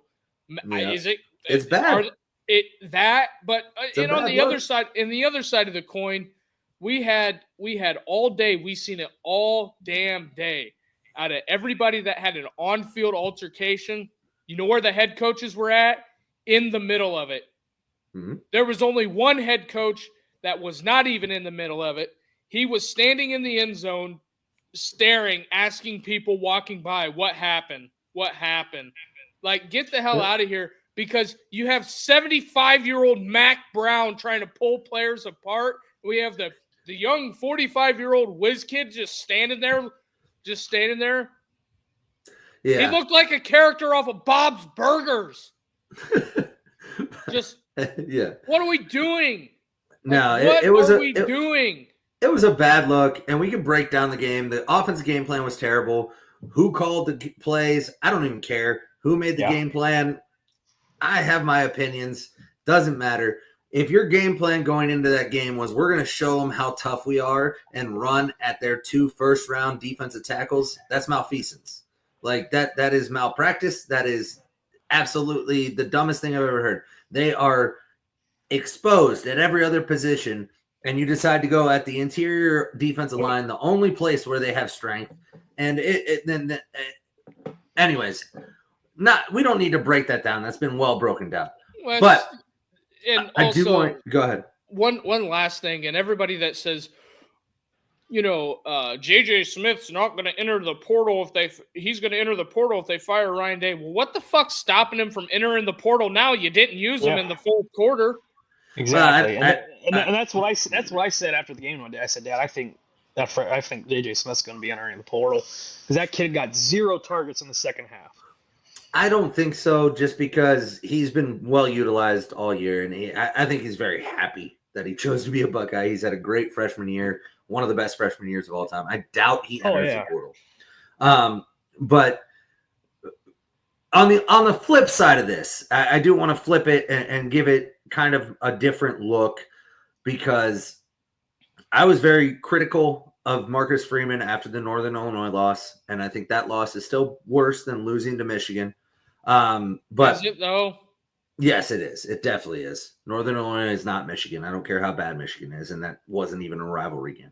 Yeah. Is it? It's bad. But on the other side, of the coin, we had all day. We seen it all damn day. Out of everybody that had an on-field altercation, You know where the head coaches were at? In the middle of it. Mm-hmm. There was only one head coach that was not even in the middle of it. He was standing in the end zone, staring, asking people walking by, what happened? What happened? Like, get the hell out of here, because you have 75-year-old Mac Brown trying to pull players apart. We have the young 45-year-old whiz kid just standing there. Yeah. He looked like a character off of Bob's Burgers. Just, yeah. what are we doing? No, Like, it was doing? It was a bad look, and we can break down the game. The offensive game plan was terrible. Who called the plays? I don't even care. Who made the game plan? I have my opinions. Doesn't matter. If your game plan going into that game was we're going to show them how tough we are and run at their 2 first-round defensive tackles, that's malfeasance. Like, that is malpractice. That is absolutely the dumbest thing I've ever heard. They are exposed at every other position, and you decide to go at the interior defensive line, the only place where they have strength. And anyways, we don't need to break that down. That's been well broken down. Well, but and I also, do want – go ahead. One last thing, and everybody that says, J.J. Smith's not going to enter the portal he's going to enter the portal if they fire Ryan Day. Well, what the fuck's stopping him from entering the portal now? You didn't use him in the fourth quarter. Exactly, and that's what I said after the game one day. I said, Dad, I think J.J. Smith's going to be entering the portal because that kid got 0 targets in the second half. I don't think so, just because he's been well utilized all year, and I think he's very happy that he chose to be a Buckeye. He's had a great freshman year, one of the best freshman years of all time. I doubt he enters the portal. But on the flip side of this, I do want to flip it and give it kind of a different look, because I was very critical of Marcus Freeman after the Northern Illinois loss, and I think that loss is still worse than losing to Michigan. But is it though? Yes, it is. It definitely is. Northern Illinois is not Michigan. I don't care how bad Michigan is, and that wasn't even a rivalry game.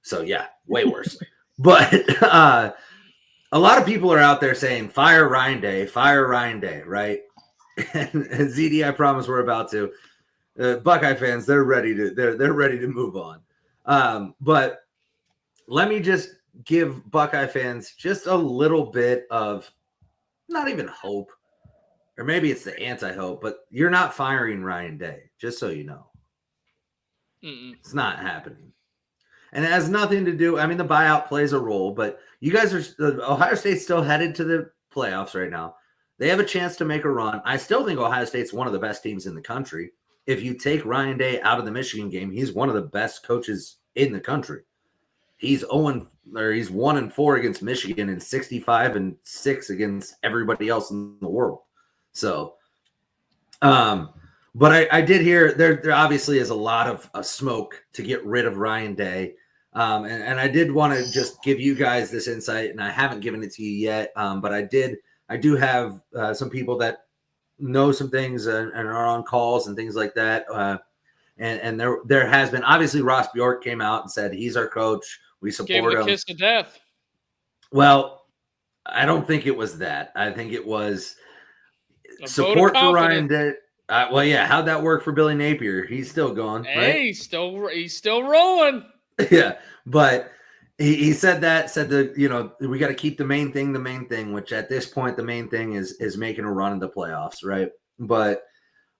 So yeah, way worse. But a lot of people are out there saying fire Ryan Day, right? And ZD, I promise we're about to. Buckeye fans, they're ready to move on. But let me just give Buckeye fans just a little bit of not even hope, or maybe it's the anti-hope, but you're not firing Ryan Day, just so you know. It's not happening. And it has nothing to do, I mean, the buyout plays a role, but you guys Ohio State's still headed to the playoffs right now. They have a chance to make a run. I still think Ohio State's one of the best teams in the country. If you take Ryan Day out of the Michigan game, he's one of the best coaches in the country. He's 1-4 against Michigan and 65-6 against everybody else in the world. So, but I did hear there obviously is a lot of smoke to get rid of Ryan Day. And I did want to just give you guys this insight, and I haven't given it to you yet. But I do have some people that know some things and are on calls and things like that. And there has been, obviously Ross Bjork came out and said he's our coach. We support him. Gave him a kiss of death. Well, I don't think it was that. I think it was support for Ryan Day. Well, yeah. How'd that work for Billy Napier? He's still going. Hey, right? he's still rolling. Yeah, but he said that we got to keep the main thing, which at this point the main thing is making a run in the playoffs, right? But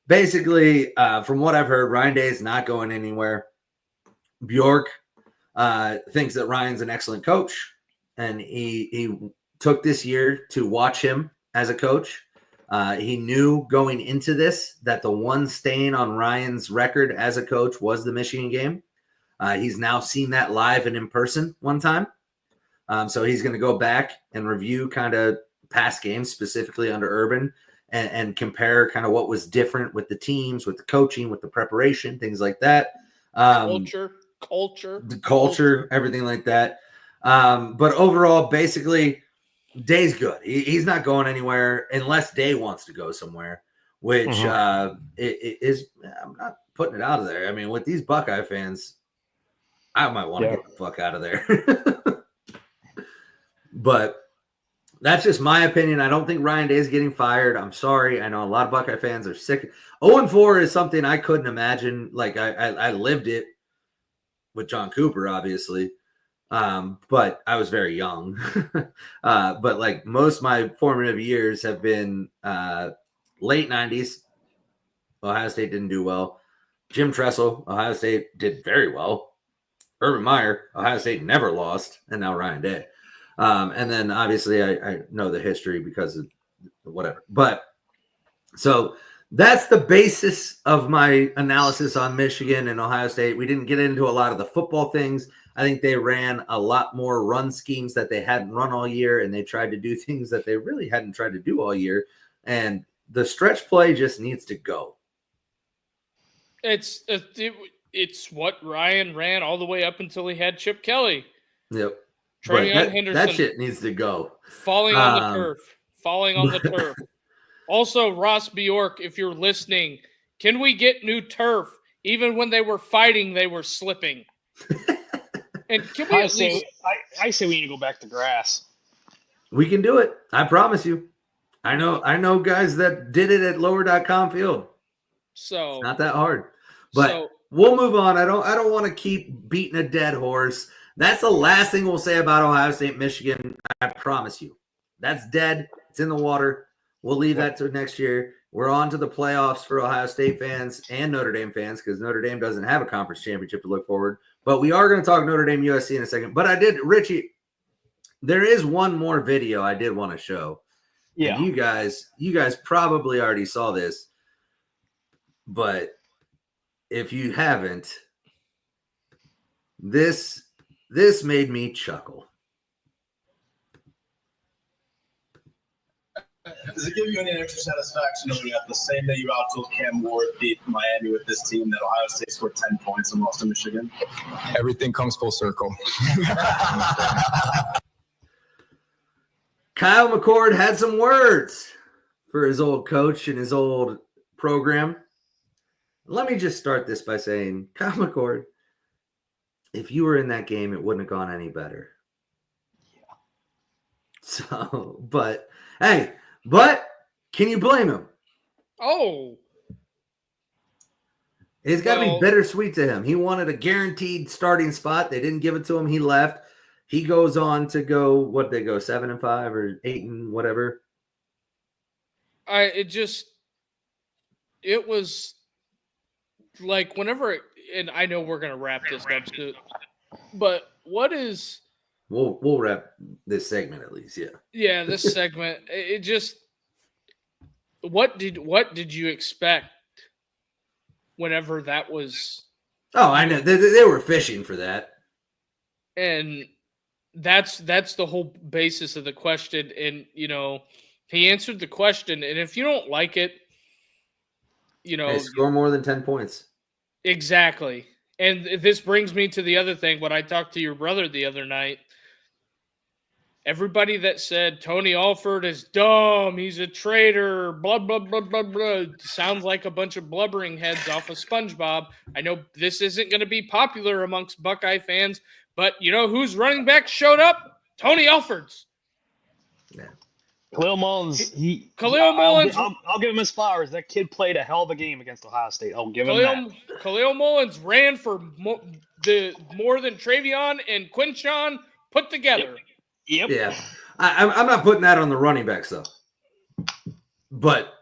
basically, from what I've heard, Ryan Day is not going anywhere. Bjork thinks that Ryan's an excellent coach, and he took this year to watch him as a coach. He knew going into this that the one stain on Ryan's record as a coach was the Michigan game. He's now seen that live and in person one time. So he's going to go back and review kind of past games, specifically under Urban, and compare kind of what was different with the teams, with the coaching, with the preparation, things like that. Culture, everything like that. But overall, basically, Day's good. He's not going anywhere unless Day wants to go somewhere, which it is. I'm not putting it out of there. I mean, with these Buckeye fans, I might want to get the fuck out of there. But That's just my opinion. I don't think Ryan Day is getting fired. I'm sorry. I know a lot of Buckeye fans are sick. 0-4 is something I couldn't imagine. Like I lived it with John Cooper, obviously. But I was very young. But like most of my formative years have been late 90s. Ohio State didn't do well. Jim Tressel, Ohio State did very well. Urban Meyer, Ohio State never lost. And now Ryan Day. And then obviously I know the history because of whatever. But so that's the basis of my analysis on Michigan and Ohio State. We didn't get into a lot of the football things. I think they ran a lot more run schemes that they hadn't run all year, and they tried to do things that they really hadn't tried to do all year. And the stretch play just needs to go. It's what Ryan ran all the way up until he had Chip Kelly. Yep. Travion Henderson. That shit needs to go. Falling on the turf. Also, Ross Bjork, if you're listening, can we get new turf? Even when they were fighting, they were slipping. And can we I say we need to go back to grass. We can do it. I promise you. I know guys that did it at lower.com field. So it's not that hard. But we'll move on. I don't want to keep beating a dead horse. That's the last thing we'll say about Ohio State, Michigan. I promise you. That's dead. It's in the water. We'll leave that to next year. We're on to the playoffs for Ohio State fans and Notre Dame fans because Notre Dame doesn't have a conference championship to look forward. But we are going to talk Notre Dame USC in a second. But Richie, there is one more video I did want to show. Yeah. And you guys probably already saw this. But if you haven't, this made me chuckle. Does it give you any extra satisfaction knowing that the same day you outtold Cam Ward beat Miami with this team that Ohio State scored 10 points and lost to Michigan? Everything comes full circle. Kyle McCord had some words for his old coach and his old program. Let me just start this by saying, Kyle McCord, if you were in that game, it wouldn't have gone any better. Yeah. So, but can you blame him? Oh. It's got to be bittersweet to him. He wanted a guaranteed starting spot. They didn't give it to him. He left. He goes on to go, what they go, 7-5 or 8 and whatever. It was like whenever, and I know we're going to wrap this up soon, but what is... We'll wrap this segment at least, yeah. Yeah, this segment. It just... What did you expect whenever that was... Oh, I know. They were fishing for that. And that's the whole basis of the question. And, he answered the question. And if you don't like it, they score more than 10 points. Exactly. And this brings me to the other thing. When I talked to your brother the other night, everybody that said Tony Alford is dumb, he's a traitor, blah, blah, blah, blah, blah, sounds like a bunch of blubbering heads off of SpongeBob. I know this isn't going to be popular amongst Buckeye fans, but you know whose running back showed up? Tony Alford's. Yeah. Khalil Mullins. I'll give him his flowers. That kid played a hell of a game against Ohio State. I'll give him that. Khalil Mullins ran for more than Travion and Quinshon put together. Yep. Yeah. I'm not putting that on the running backs, though. But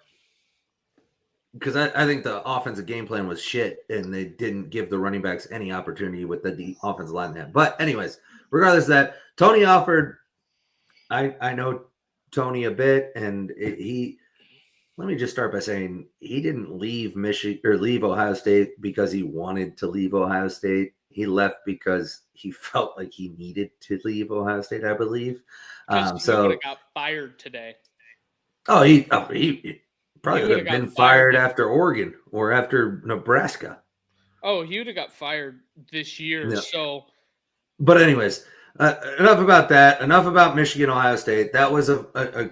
because I think the offensive game plan was shit, and they didn't give the running backs any opportunity with the offensive line they had. But anyways, regardless of that, Tony Alford, I know Tony a bit, and let me just start by saying he didn't leave Michigan or leave Ohio State because he wanted to leave Ohio State. He left because he felt like he needed to leave Ohio State, I believe. So would have got fired today. Oh, he probably would have been fired after Oregon or after Nebraska. Oh, he would have got fired this year. Yeah. So, but anyways, enough about that. Enough about Michigan, Ohio State. That was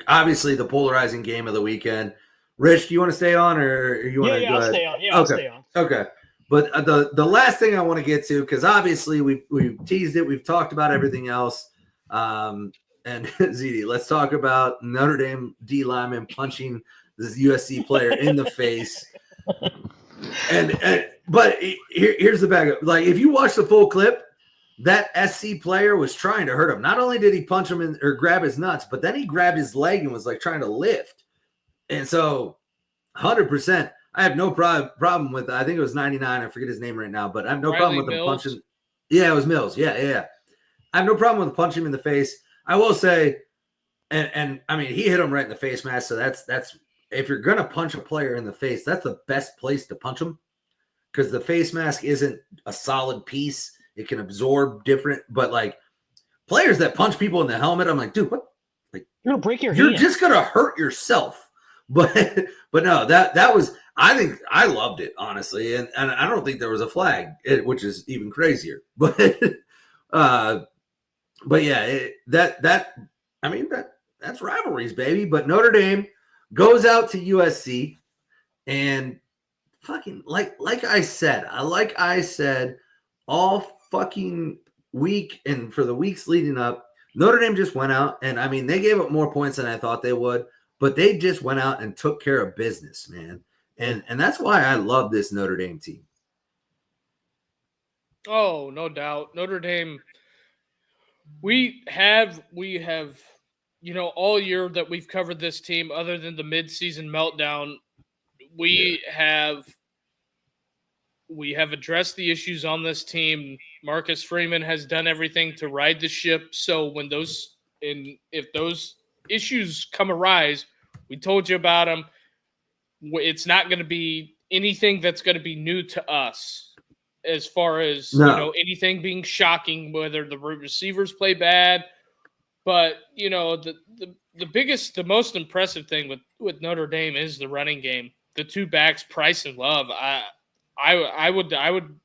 obviously the polarizing game of the weekend. Rich, do you want to stay on, or you want to go ahead? Stay on. Yeah, I'll stay on. Okay. But the last thing I want to get to, because obviously we've teased it, we've talked about everything else, and and ZD, let's talk about Notre Dame D lineman punching this USC player in the face. But here's the backup. Like, if you watch the full clip, that SC player was trying to hurt him. Not only did he punch him or grab his nuts, but then he grabbed his leg and was like trying to lift. And so 100%, I have no problem with, I think it was 99. I forget his name right now, but I have no problem with him punching. Yeah, it was Mills. Yeah. I have no problem with punching him in the face. I will say, and I mean, he hit him right in the face mask. So that's if you're going to punch a player in the face, that's the best place to punch him, because the face mask isn't a solid piece. It can absorb different, but like players that punch people in the helmet, I'm like, dude, what? Like, you're going to break your hand. You're just going to hurt yourself. But no, that was, I think I loved it, honestly. And I don't think there was a flag, which is even crazier. But yeah, that's rivalries, baby. But Notre Dame goes out to USC, and fucking like I said all fucking week and for the weeks leading up, Notre Dame just went out, and I mean, they gave up more points than I thought they would, but they just went out and took care of business, man. And that's why I love this Notre Dame team. Oh, no doubt. Notre Dame, we have, all year that we've covered this team, other than the midseason meltdown, we have addressed the issues on this team. Marcus Freeman has done everything to ride the ship. So if those issues come arise, we told you about them. It's not going to be anything that's going to be new to us, as far as anything being shocking, whether the receivers play bad. But the biggest, the most impressive thing with Notre Dame is the running game. The two backs, Price and Love. I would,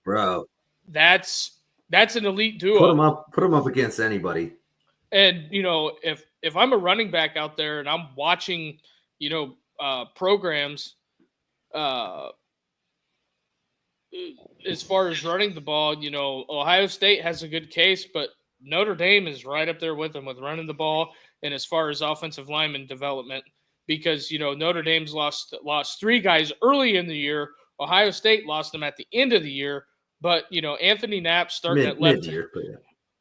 bro. That's an elite duo. Put them up against anybody. And if I'm a running back out there and I'm watching, programs, as far as running the ball, Ohio State has a good case, but Notre Dame is right up there with them with running the ball. And as far as offensive lineman development, because Notre Dame's lost 3 guys early in the year. Ohio State lost them at the end of the year, but Anthony Knapp starting at left.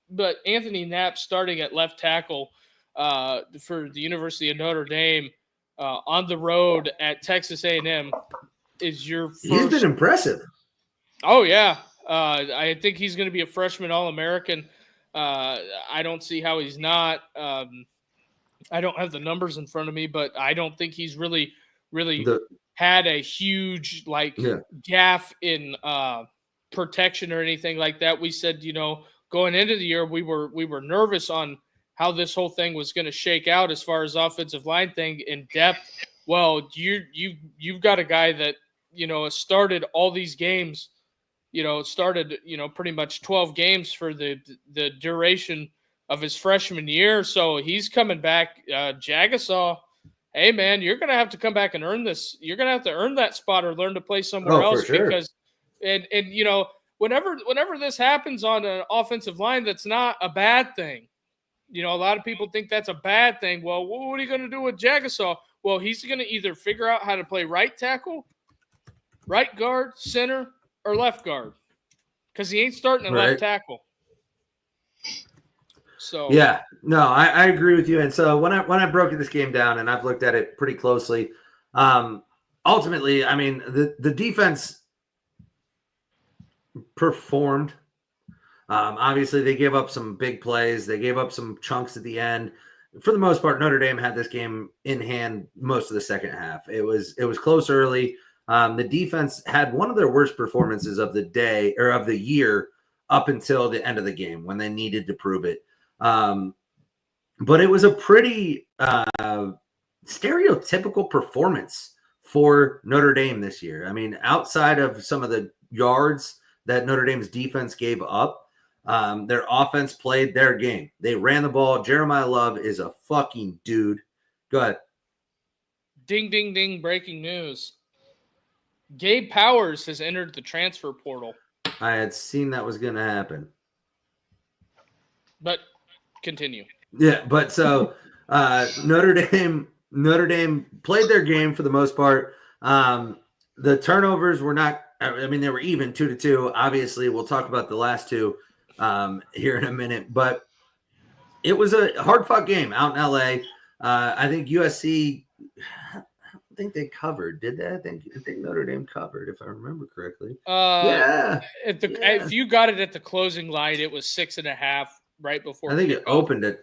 But Anthony Knapp starting at left tackle for the University of Notre Dame on the road at Texas A&M is your first. He's been impressive. Oh yeah, I think he's going to be a freshman All-American. I don't see how he's not. I don't have the numbers in front of me, but I don't think he's really had a huge gaff in protection or anything like that. We said, going into the year, we were nervous on how this whole thing was going to shake out as far as offensive line thing in depth. Well, you've got a guy that has started all these games. Pretty much 12 games for the duration of his freshman year. So he's coming back. Jagasaw, hey man, you're going to have to come back and earn this. You're going to have to earn that spot or learn to play somewhere else. For sure. Because, whenever this happens on an offensive line, that's not a bad thing. A lot of people think that's a bad thing. Well, what are you going to do with Jagasaw? Well, he's going to either figure out how to play right tackle, right guard, center, or left guard, because he ain't starting at left tackle. So yeah, no, I agree with you. And so when I broke this game down, and I've looked at it pretty closely, ultimately, I mean, the defense performed. Obviously, they gave up some big plays. They gave up some chunks at the end. For the most part, Notre Dame had this game in hand most of the second half. It was close early. The defense had one of their worst performances of the day or of the year up until the end of the game when they needed to prove it. But it was a pretty stereotypical performance for Notre Dame this year. I mean, outside of some of the yards that Notre Dame's defense gave up, their offense played their game. They ran the ball. Jeremiah Love is a fucking dude. Go ahead. Ding, ding, ding. Breaking news. Gabe Powers has entered the transfer portal. I had seen that was going to happen. But continue. Yeah, but so Notre Dame played their game for the most part. The turnovers were not. I mean, they were even 2-2. Obviously, we'll talk about the last two here in a minute, but it was a hard fought game out in LA. I think USC. I think they covered. Did they? I think Notre Dame covered, if I remember correctly. Yeah. If you got it at the closing line, it was 6.5 right before. I think it opened at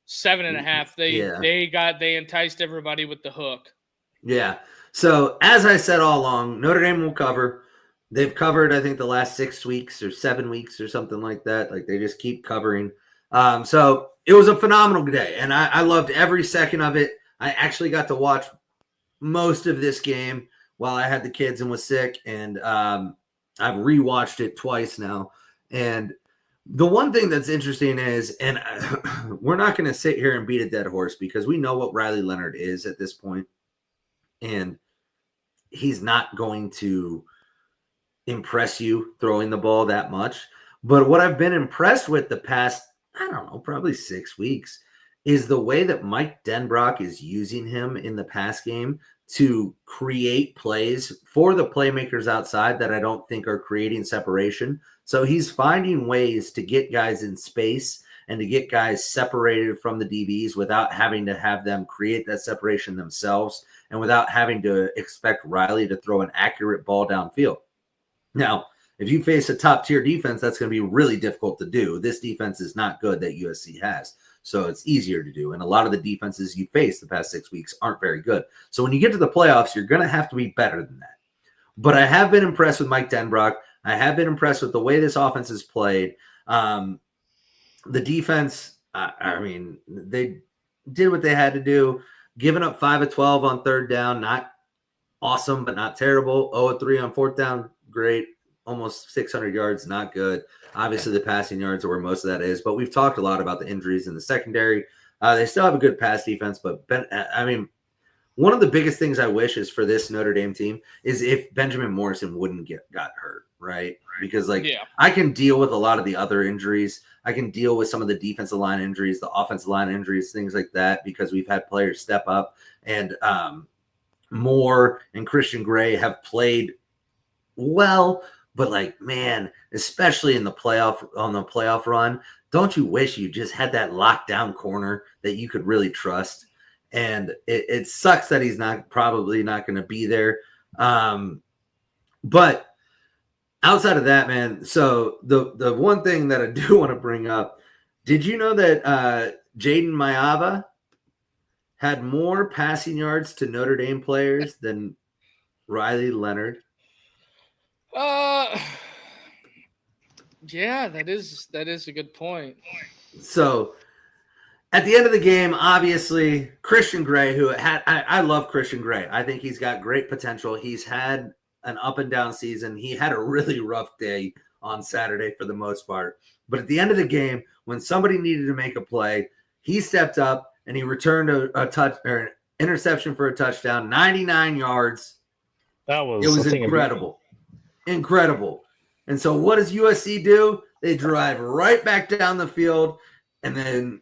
7.5. They enticed everybody with the hook. Yeah. So as I said all along, Notre Dame will cover. They've covered, I think, the last 6 weeks or 7 weeks or something like that. Like they just keep covering. So it was a phenomenal day, and I loved every second of it. I actually got to watch most of this game while I had the kids and was sick, and I've rewatched it twice now. And the one thing that's interesting is, and we're not going to sit here and beat a dead horse because we know what Riley Leonard is at this point, and he's not going to impress you throwing the ball that much. But what I've been impressed with the past, I don't know, probably 6 weeks is the way that Mike Denbrock is using him in the pass game to create plays for the playmakers outside that I don't think are creating separation. So he's finding ways to get guys in space and to get guys separated from the DBs without having to have them create that separation themselves and without having to expect Riley to throw an accurate ball downfield. Now, if you face a top-tier defense, that's going to be really difficult to do. This defense is not good that USC has, so it's easier to do. And a lot of the defenses you face the past 6 weeks aren't very good. So when you get to the playoffs, you're going to have to be better than that. But I have been impressed with Mike Denbrock. I have been impressed with the way this offense is played. The defense, I mean, they did what they had to do. Giving up 5 of 12 on third down, not awesome, but not terrible. 0 of 3 on fourth down, great. Almost 600 yards, not good. Obviously, the passing yards are where most of that is, but we've talked a lot about the injuries in the secondary. They still have a good pass defense, but one of the biggest things I wish is for this Notre Dame team is if Benjamin Morrison wouldn't got hurt, right? Because I can deal with a lot of the other injuries. I can deal with some of the defensive line injuries, the offensive line injuries, things like that, because we've had players step up, and Moore and Christian Gray have played well. But man, especially in the playoff run, don't you wish you just had that lockdown corner that you could really trust? And it sucks that he's probably not going to be there. But outside of that, man, so the one thing that I do want to bring up, did you know that Jaden Maiava had more passing yards to Notre Dame players than Riley Leonard? Yeah, that is a good point. So at the end of the game, obviously, Christian Gray, I love Christian Gray. I think he's got great potential. He's had an up and down season. He had a really rough day on Saturday for the most part. But at the end of the game, when somebody needed to make a play, he stepped up and he returned a touch or an interception for a touchdown, 99 yards. It was incredible. Incredible. And so what does USC do? They drive right back down the field, and then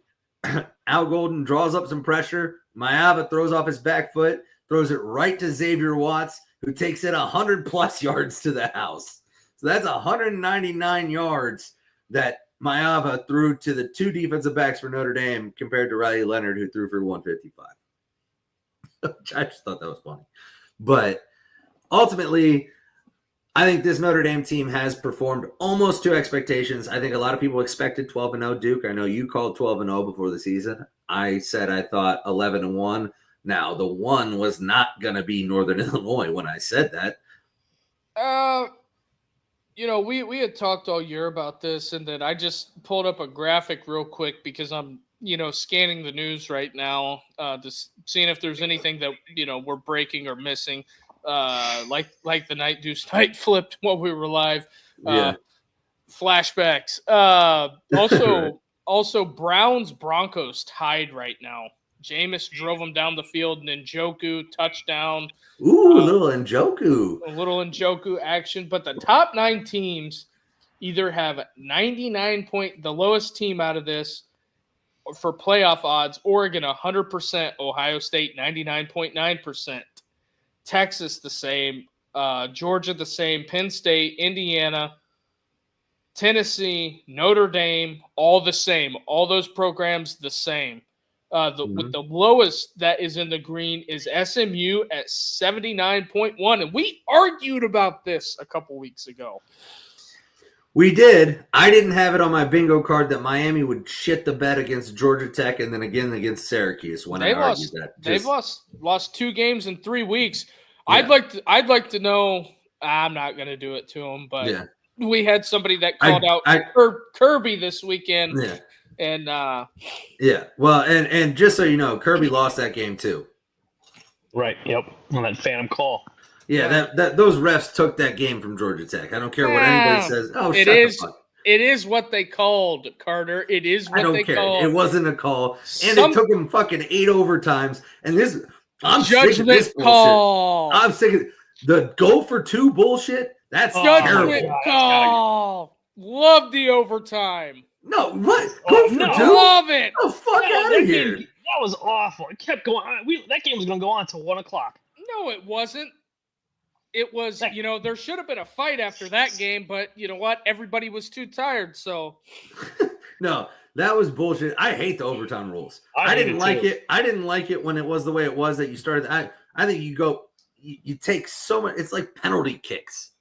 Al Golden draws up some pressure. Maiava throws off his back foot, throws it right to Xavier Watts, who takes it 100+ yards to the house. So that's 199 yards that Maiava threw to the two defensive backs for Notre Dame compared to Riley Leonard, who threw for 155. I just thought that was funny. But ultimately, I think this Notre Dame team has performed almost to expectations. I think a lot of people expected 12-0 Duke. I know you called 12-0 before the season. I said I thought 11-1. Now, the one was not going to be Northern Illinois when I said that. We had talked all year about this, and then I just pulled up a graphic real quick because I'm, scanning the news right now, just seeing if there's anything that, we're breaking or missing. Like the night Deuce Night flipped while we were live. Flashbacks. Also Browns Broncos tied right now. Jameis drove them down the field, and Njoku touchdown. Ooh, a little Njoku. A little Njoku action. But the top 9 teams either have 99 point, the lowest team out of this for playoff odds, Oregon 100%, Ohio State 99.9%, Texas the same, Georgia the same, Penn State, Indiana, Tennessee, Notre Dame, all the same. All those programs the same. With the lowest that is in the green is SMU at 79.1. And we argued about this a couple weeks ago. We did. I didn't have it on my bingo card that Miami would shit the bed against Georgia Tech and then again against Syracuse when I argued that. They've lost 2 games in 3 weeks. Yeah. I'd like to know. I'm not going to do it to them, but yeah. We had somebody that called out Kirby this weekend. Yeah. And yeah. Well, and just so you know, Kirby lost that game too. Right. Yep. On that phantom call. Yeah, that those refs took that game from Georgia Tech. I don't care what anybody says. Oh, shut the fuck. It is what they called, Carter. It is what they called. It wasn't a call. And it took them fucking 8 overtimes. And I'm sick of this call. bullshit. I'm sick of the go for 2 bullshit. That's judgment call. Love the overtime. No, what? Go for 2? Love it. Oh, fuck out of here. That was awful. It kept going on. That game was going to go on until 1 o'clock. No, it wasn't. It was, there should have been a fight after that game, but you know what? Everybody was too tired, so. No, that was bullshit. I hate the overtime rules. I didn't like it. I didn't like it when it was the way it was that you started. I think you take so much. It's like penalty kicks.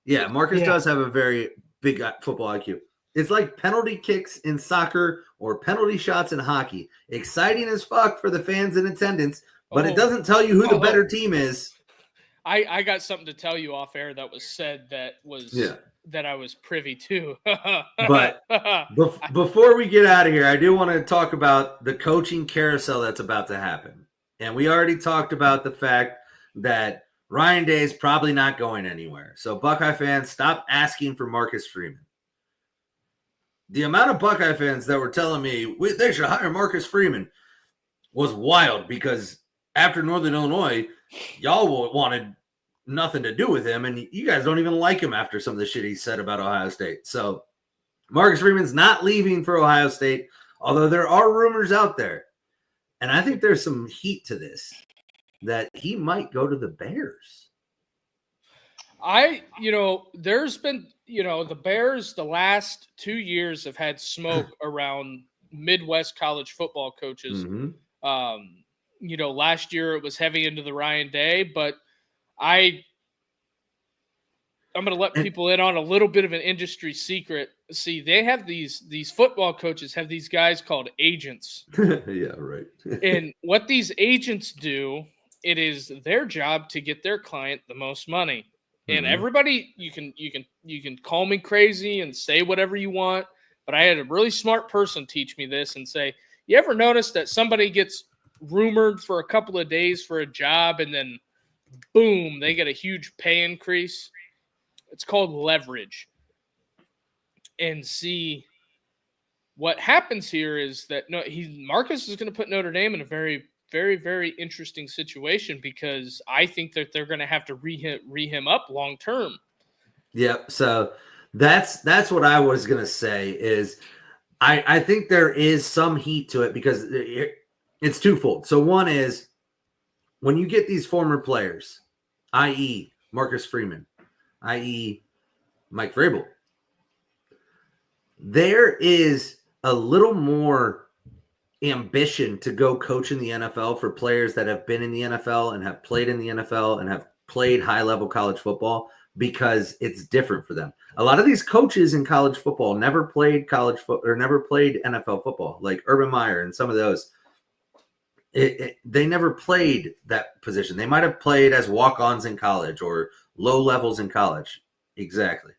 Yeah, Marcus does have a very big football IQ. It's like penalty kicks in soccer or penalty shots in hockey. Exciting as fuck for the fans in attendance, but it doesn't tell you who the better team is. I got something to tell you off air that was said that I was privy to. But before we get out of here, I do want to talk about the coaching carousel that's about to happen. And we already talked about the fact that Ryan Day is probably not going anywhere. So Buckeye fans, stop asking for Marcus Freeman. The amount of Buckeye fans that were telling me they should hire Marcus Freeman was wild because after Northern Illinois, y'all wanted nothing to do with him, and you guys don't even like him after some of the shit he said about Ohio State. So Marcus Freeman's not leaving for Ohio State, although there are rumors out there. And I think there's some heat to this, that he might go to the Bears. There's been, the Bears the last 2 years have had smoke around Midwest college football coaches. Mm-hmm. Last year it was heavy into the Ryan Day, but I'm going to let people in on a little bit of an industry secret. See, they have these football coaches have these guys called agents. Yeah, right. And what these agents do, it is their job to get their client the most money. And everybody, you can call me crazy and say whatever you want, but I had a really smart person teach me this and say, you ever notice that somebody gets rumored for a couple of days for a job and then boom, they get a huge pay increase? It's called leverage. And see, what happens here is that Marcus is going to put Notre Dame in a very, very, very interesting situation because I think that they're going to have to re him up long term. Yep. So that's what I was going to say is I think there is some heat to it because it's twofold. So one is when you get these former players, i.e. Marcus Freeman, i.e. Mike Vrabel, there is a little more ambition to go coach in the NFL for players that have been in the NFL and have played in the NFL and have played high-level college football because it's different for them. A lot of these coaches in college football never played never played NFL football, like Urban Meyer and some of those. They never played that position. They might have played as walk-ons in college or low levels in college. Exactly.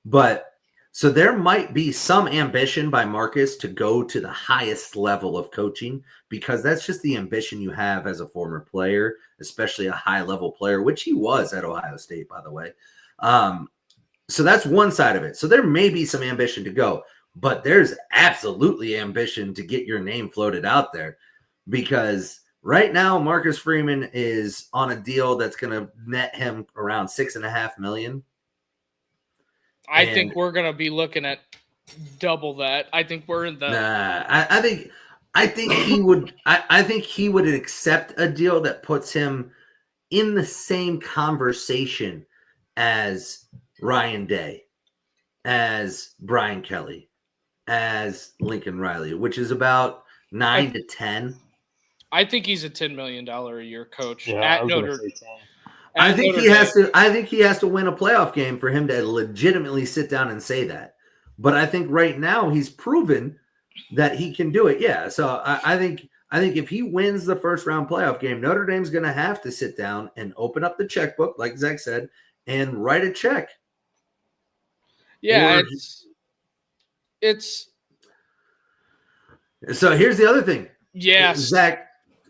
But so there might be some ambition by Marcus to go to the highest level of coaching because that's just the ambition you have as a former player, especially a high-level player, which he was at Ohio State, by the way. So that's one side of it. So there may be some ambition to go, but there's absolutely ambition to get your name floated out there because right now Marcus Freeman is on a deal that's going to net him around $6.5 million. I think we're going to be looking at double that. I think we're in the. I think I think he would. I think he would accept a deal that puts him in the same conversation as Ryan Day, as Brian Kelly, as Lincoln Riley, which is about 9 to 10. I think he's a $10 million a year coach Yeah, I at was Notre gonna say 10. I think he has to. I think he has to win a playoff game for him to legitimately sit down and say that. But I think right now he's proven that he can do it. Yeah. So I think if he wins the first round playoff game, Notre Dame's going to have to sit down and open up the checkbook, like Zach said, and write a check. Yeah, Or- it's. So here's the other thing. Yes, Zach.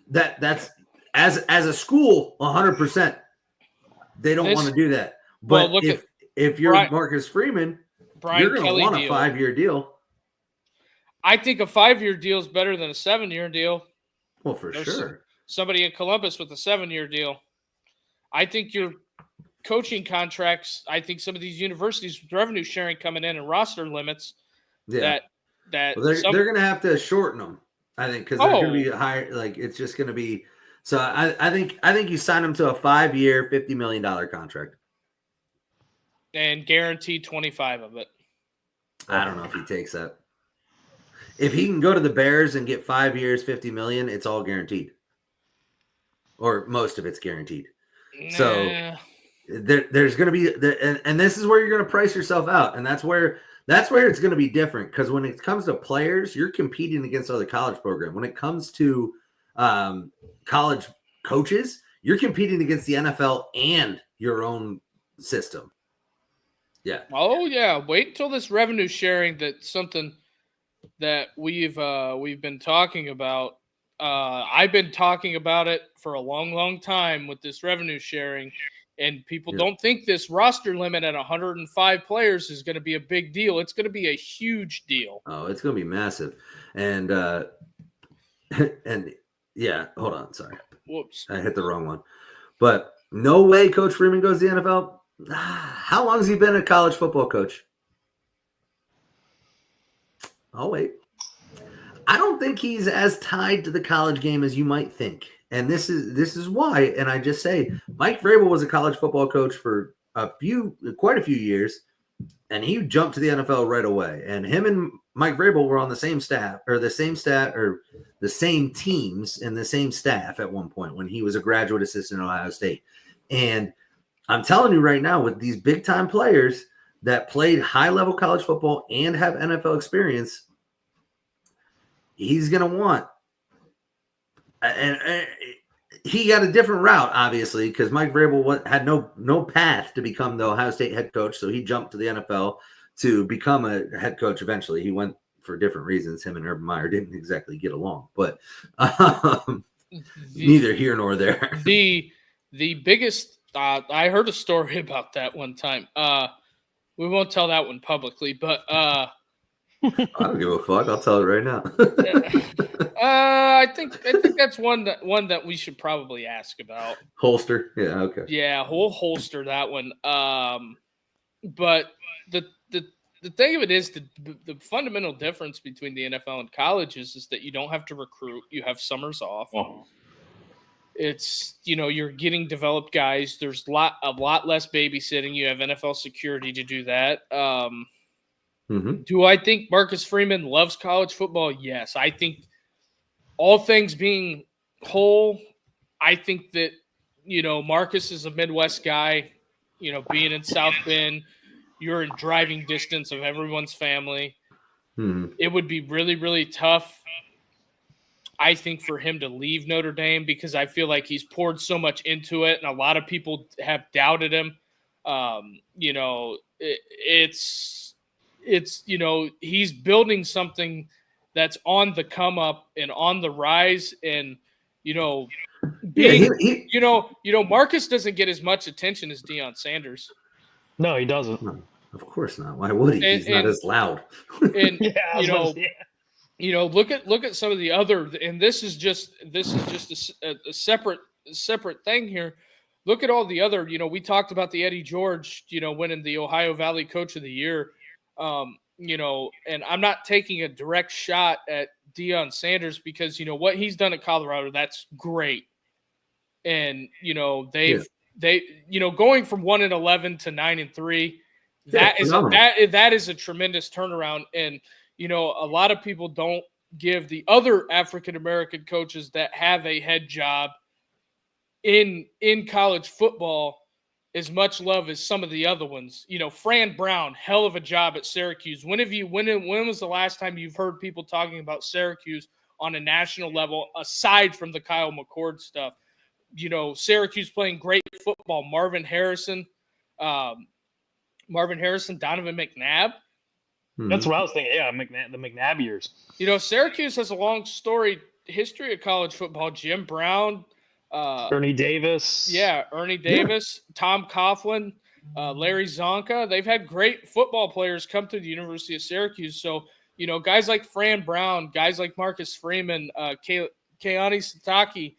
That's as a school, 100%. They don't want to do that. But well, if you're Brian, Marcus Freeman, Brian you're going to Kelly want a deal. 5-year deal. I think a 5-year deal is better than a 7-year deal. Well, for There's sure. Somebody in Columbus with a 7-year deal. I think your coaching contracts. I think some of these universities with revenue sharing coming in and roster limits. Yeah. That Well, they're going to have to shorten them. I think because they're going to be higher. Like it's just going to be. So I think you sign him to a 5-year, $50 million contract, and guaranteed 25 of it. I don't know if he takes that. If he can go to the Bears and get 5 years, $50 million, it's all guaranteed, or most of it's guaranteed. So there's going to be, and this is where you're going to price yourself out, and that's where it's going to be different. Because when it comes to players, you're competing against other college programs. When it comes to college coaches, you're competing against the NFL and your own system. Yeah. Oh yeah. Wait until this revenue sharing. That's something that we've been talking about. I've been talking about it for a long time with this revenue sharing, and people don't think this roster limit at 105 players is going to be a big deal. It's going to be a huge deal. Oh, it's going to be massive. And and yeah, hold on, sorry. Whoops. I hit the wrong one. But no way Coach Freeman goes to the NFL. How long has he been a college football coach? Oh, wait. I don't think he's as tied to the college game as you might think. And this is why. And I just say Mike Vrabel was a college football coach for quite a few years, and he jumped to the NFL right away. And him and Mike Vrabel were on the same staff, or the same teams and the same staff at one point when he was a graduate assistant at Ohio State. And I'm telling you right now, with these big time players that played high level college football and have NFL experience, he's going to want, and he got a different route, obviously, because Mike Vrabel had no path to become the Ohio State head coach. So he jumped to the NFL to become a head coach. Eventually he went for different reasons. Him and Urban Meyer didn't exactly get along, but neither here nor there. The biggest, I heard a story about that one time. We won't tell that one publicly, but I don't give a fuck. I'll tell it right now. I think that's one that we should probably ask about. Holster, yeah, okay, yeah, we'll holster that one. But the thing of it is the fundamental difference between the NFL and college is that you don't have to recruit. You have summers off. Oh. It's, you're getting developed guys. There's a lot less babysitting. You have NFL security to do that. Do I think Marcus Freeman loves college football? Yes. I think all things being whole, I think that, Marcus is a Midwest guy, being in South Bend, you're in driving distance of everyone's family. It would be really, really tough, I think, for him to leave Notre Dame, because I feel like he's poured so much into it and a lot of people have doubted him. It's he's building something that's on the come up and on the rise, and Marcus doesn't get as much attention as Deion Sanders. No, he doesn't. No, of course not. Why would he? He's not as loud. And look at some of the other, and this is just a separate thing here. Look at all the other, we talked about the Eddie George, winning the Ohio Valley Coach of the Year. and I'm not taking a direct shot at Deion Sanders because, what he's done at Colorado, that's great. And, they going from 1-11 to 9-3, that is a tremendous turnaround. And, a lot of people don't give the other African-American coaches that have a head job in college football as much love as some of the other ones. Fran Brown, hell of a job at Syracuse. When was the last time you've heard people talking about Syracuse on a national level aside from the Kyle McCord stuff? Syracuse playing great football. Marvin Harrison, Donovan McNabb. That's what I was thinking. Yeah, the McNabb years. Syracuse has a long storied history of college football. Jim Brown, Ernie Davis. Yeah, Ernie Davis, Tom Coughlin, Larry Zonka. They've had great football players come to the University of Syracuse. So, guys like Fran Brown, guys like Marcus Freeman, Keone Sataki,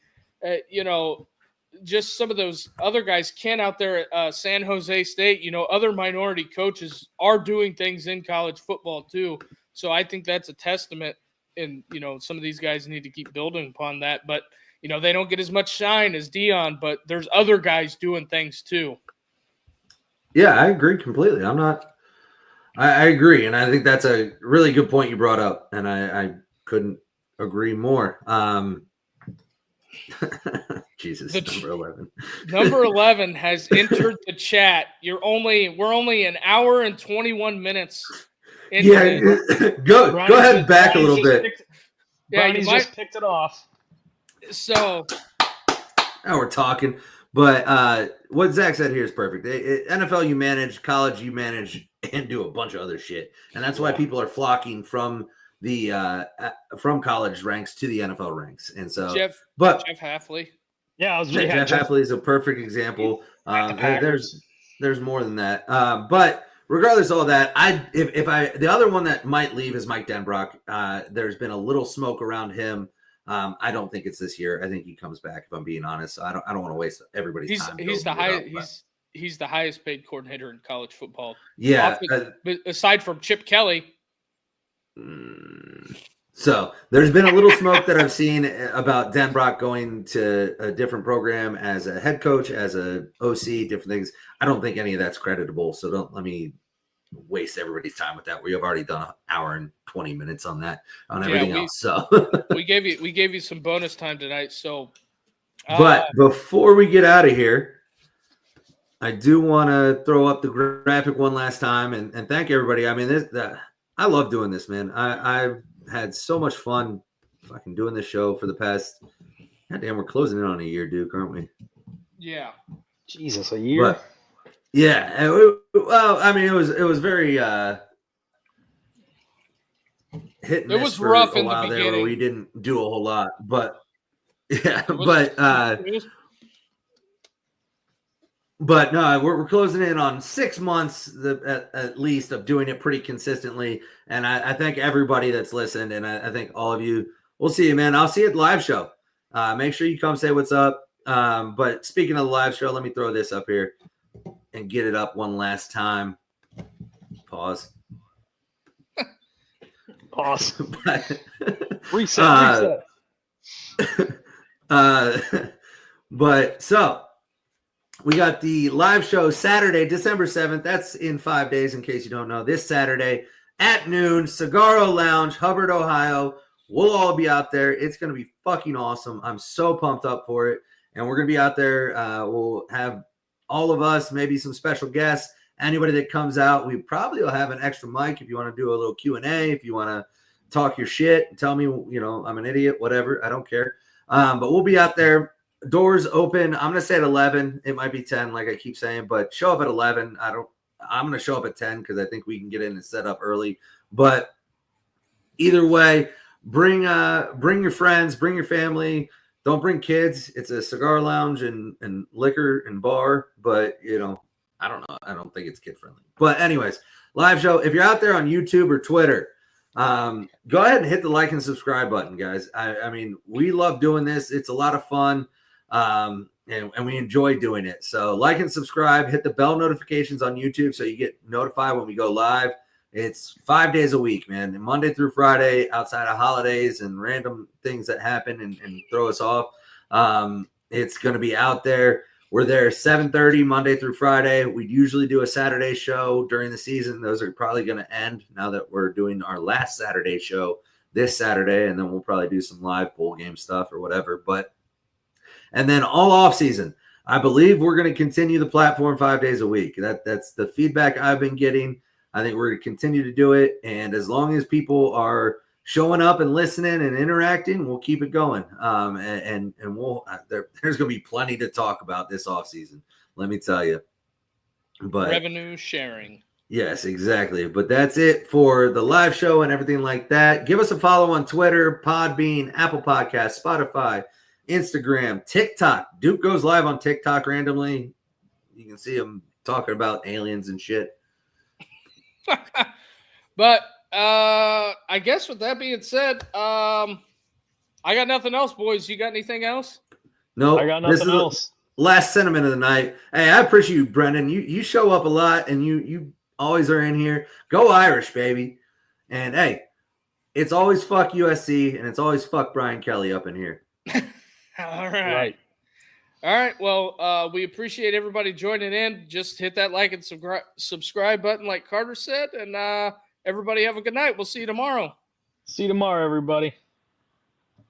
just some of those other guys, Ken out there at San Jose State, other minority coaches are doing things in college football too. So I think that's a testament, and, some of these guys need to keep building upon that. But, they don't get as much shine as Deion, but there's other guys doing things too. Yeah, I agree completely. I agree. And I think that's a really good point you brought up. And I couldn't agree more. Jesus, number 11. Number 11 has entered the chat. We're only an hour and 21 minutes. Go ahead back a little bit. Brownie's just picked it off. So now we're talking. But what Zach said here is perfect. NFL you manage, college you manage, and do a bunch of other shit. And that's why people are flocking from the from college ranks to the NFL ranks. And so Jeff Hafley. Yeah, Jeff Hafley is a perfect example. There's more than that. But regardless of all that, the other one that might leave is Mike Denbrock. There's been a little smoke around him. I don't think it's this year. I think he comes back, if I'm being honest. I don't want to waste everybody's time. He's the highest paid coordinator in college football. Yeah. Aside from Chip Kelly. So there's been a little smoke that I've seen about Denbrock going to a different program as a head coach, as a OC, different things. I don't think any of that's creditable. So don't let me waste everybody's time with that. We have already done an hour and 20 minutes on that, on everything else. So we gave you some bonus time tonight. So, but before we get out of here, I do want to throw up the graphic one last time and thank everybody. I mean, I love doing this, man. I've had so much fun fucking doing this show for the past. Goddamn, we're closing in on a year, Duke, aren't we? Yeah. Jesus, a year. But, yeah. Well, I mean, it was very hit and miss. It was rough in the beginning. There where we didn't do a whole lot, but yeah, but no, we're closing in on 6 months at least of doing it pretty consistently. And I thank everybody that's listened. And I thank all of you. We'll see you, man. I'll see you at the live show. Make sure you come say what's up. But speaking of the live show, let me throw this up here and get it up one last time. Pause. Reset. But so we got the live show Saturday, December 7th. That's in 5 days, in case you don't know. This Saturday at noon, Cigarro Lounge, Hubbard, Ohio. We'll all be out there. It's going to be fucking awesome. I'm so pumped up for it. And we're going to be out there. We'll have all of us, maybe some special guests. Anybody that comes out, we probably will have an extra mic if you want to do a little Q&A, if you want to talk your shit and tell me, I'm an idiot, whatever. I don't care. But we'll be out there. Doors open. I'm going to say at 11. It might be 10, like I keep saying, but show up at 11. I'm going to show up at 10 because I think we can get in and set up early. But either way, bring your friends, bring your family. Don't bring kids. It's a cigar lounge and liquor and bar, but I don't know. I don't think it's kid friendly. But anyways, live show. If you're out there on YouTube or Twitter, go ahead and hit the like and subscribe button, guys. I mean, we love doing this. It's a lot of fun. And we enjoy doing it. So like and subscribe, hit the bell notifications on YouTube so you get notified when we go live. It's 5 days a week, man. Monday through Friday, outside of holidays and random things that happen and throw us off. It's going to be out there. We're there 7:30 Monday through Friday. We usually do a Saturday show during the season. Those are probably going to end now that we're doing our last Saturday show this Saturday, and then we'll probably do some live bowl game stuff or whatever. And then all off season, I believe we're going to continue the platform 5 days a week. That's the feedback I've been getting. I think we're going to continue to do it. And as long as people are showing up and listening and interacting, we'll keep it going. And we'll there's going to be plenty to talk about this offseason, let me tell you. But revenue sharing. Yes, exactly. But that's it for the live show and everything like that. Give us a follow on Twitter, PodBean, Apple Podcasts, Spotify, Instagram, TikTok. Duke goes live on TikTok randomly. You can see him talking about aliens and shit. But I guess with that being said, I got nothing else, boys. You got anything else? No, I got nothing else. Last sentiment of the night. Hey, I appreciate you, Brendan. You show up a lot and you always are in here. Go Irish, baby. And hey, it's always fuck USC and it's always fuck Brian Kelly up in here. All right. All right. Well, we appreciate everybody joining in. Just hit that like and subscribe button like Carter said. And everybody have a good night. We'll see you tomorrow. See you tomorrow, everybody.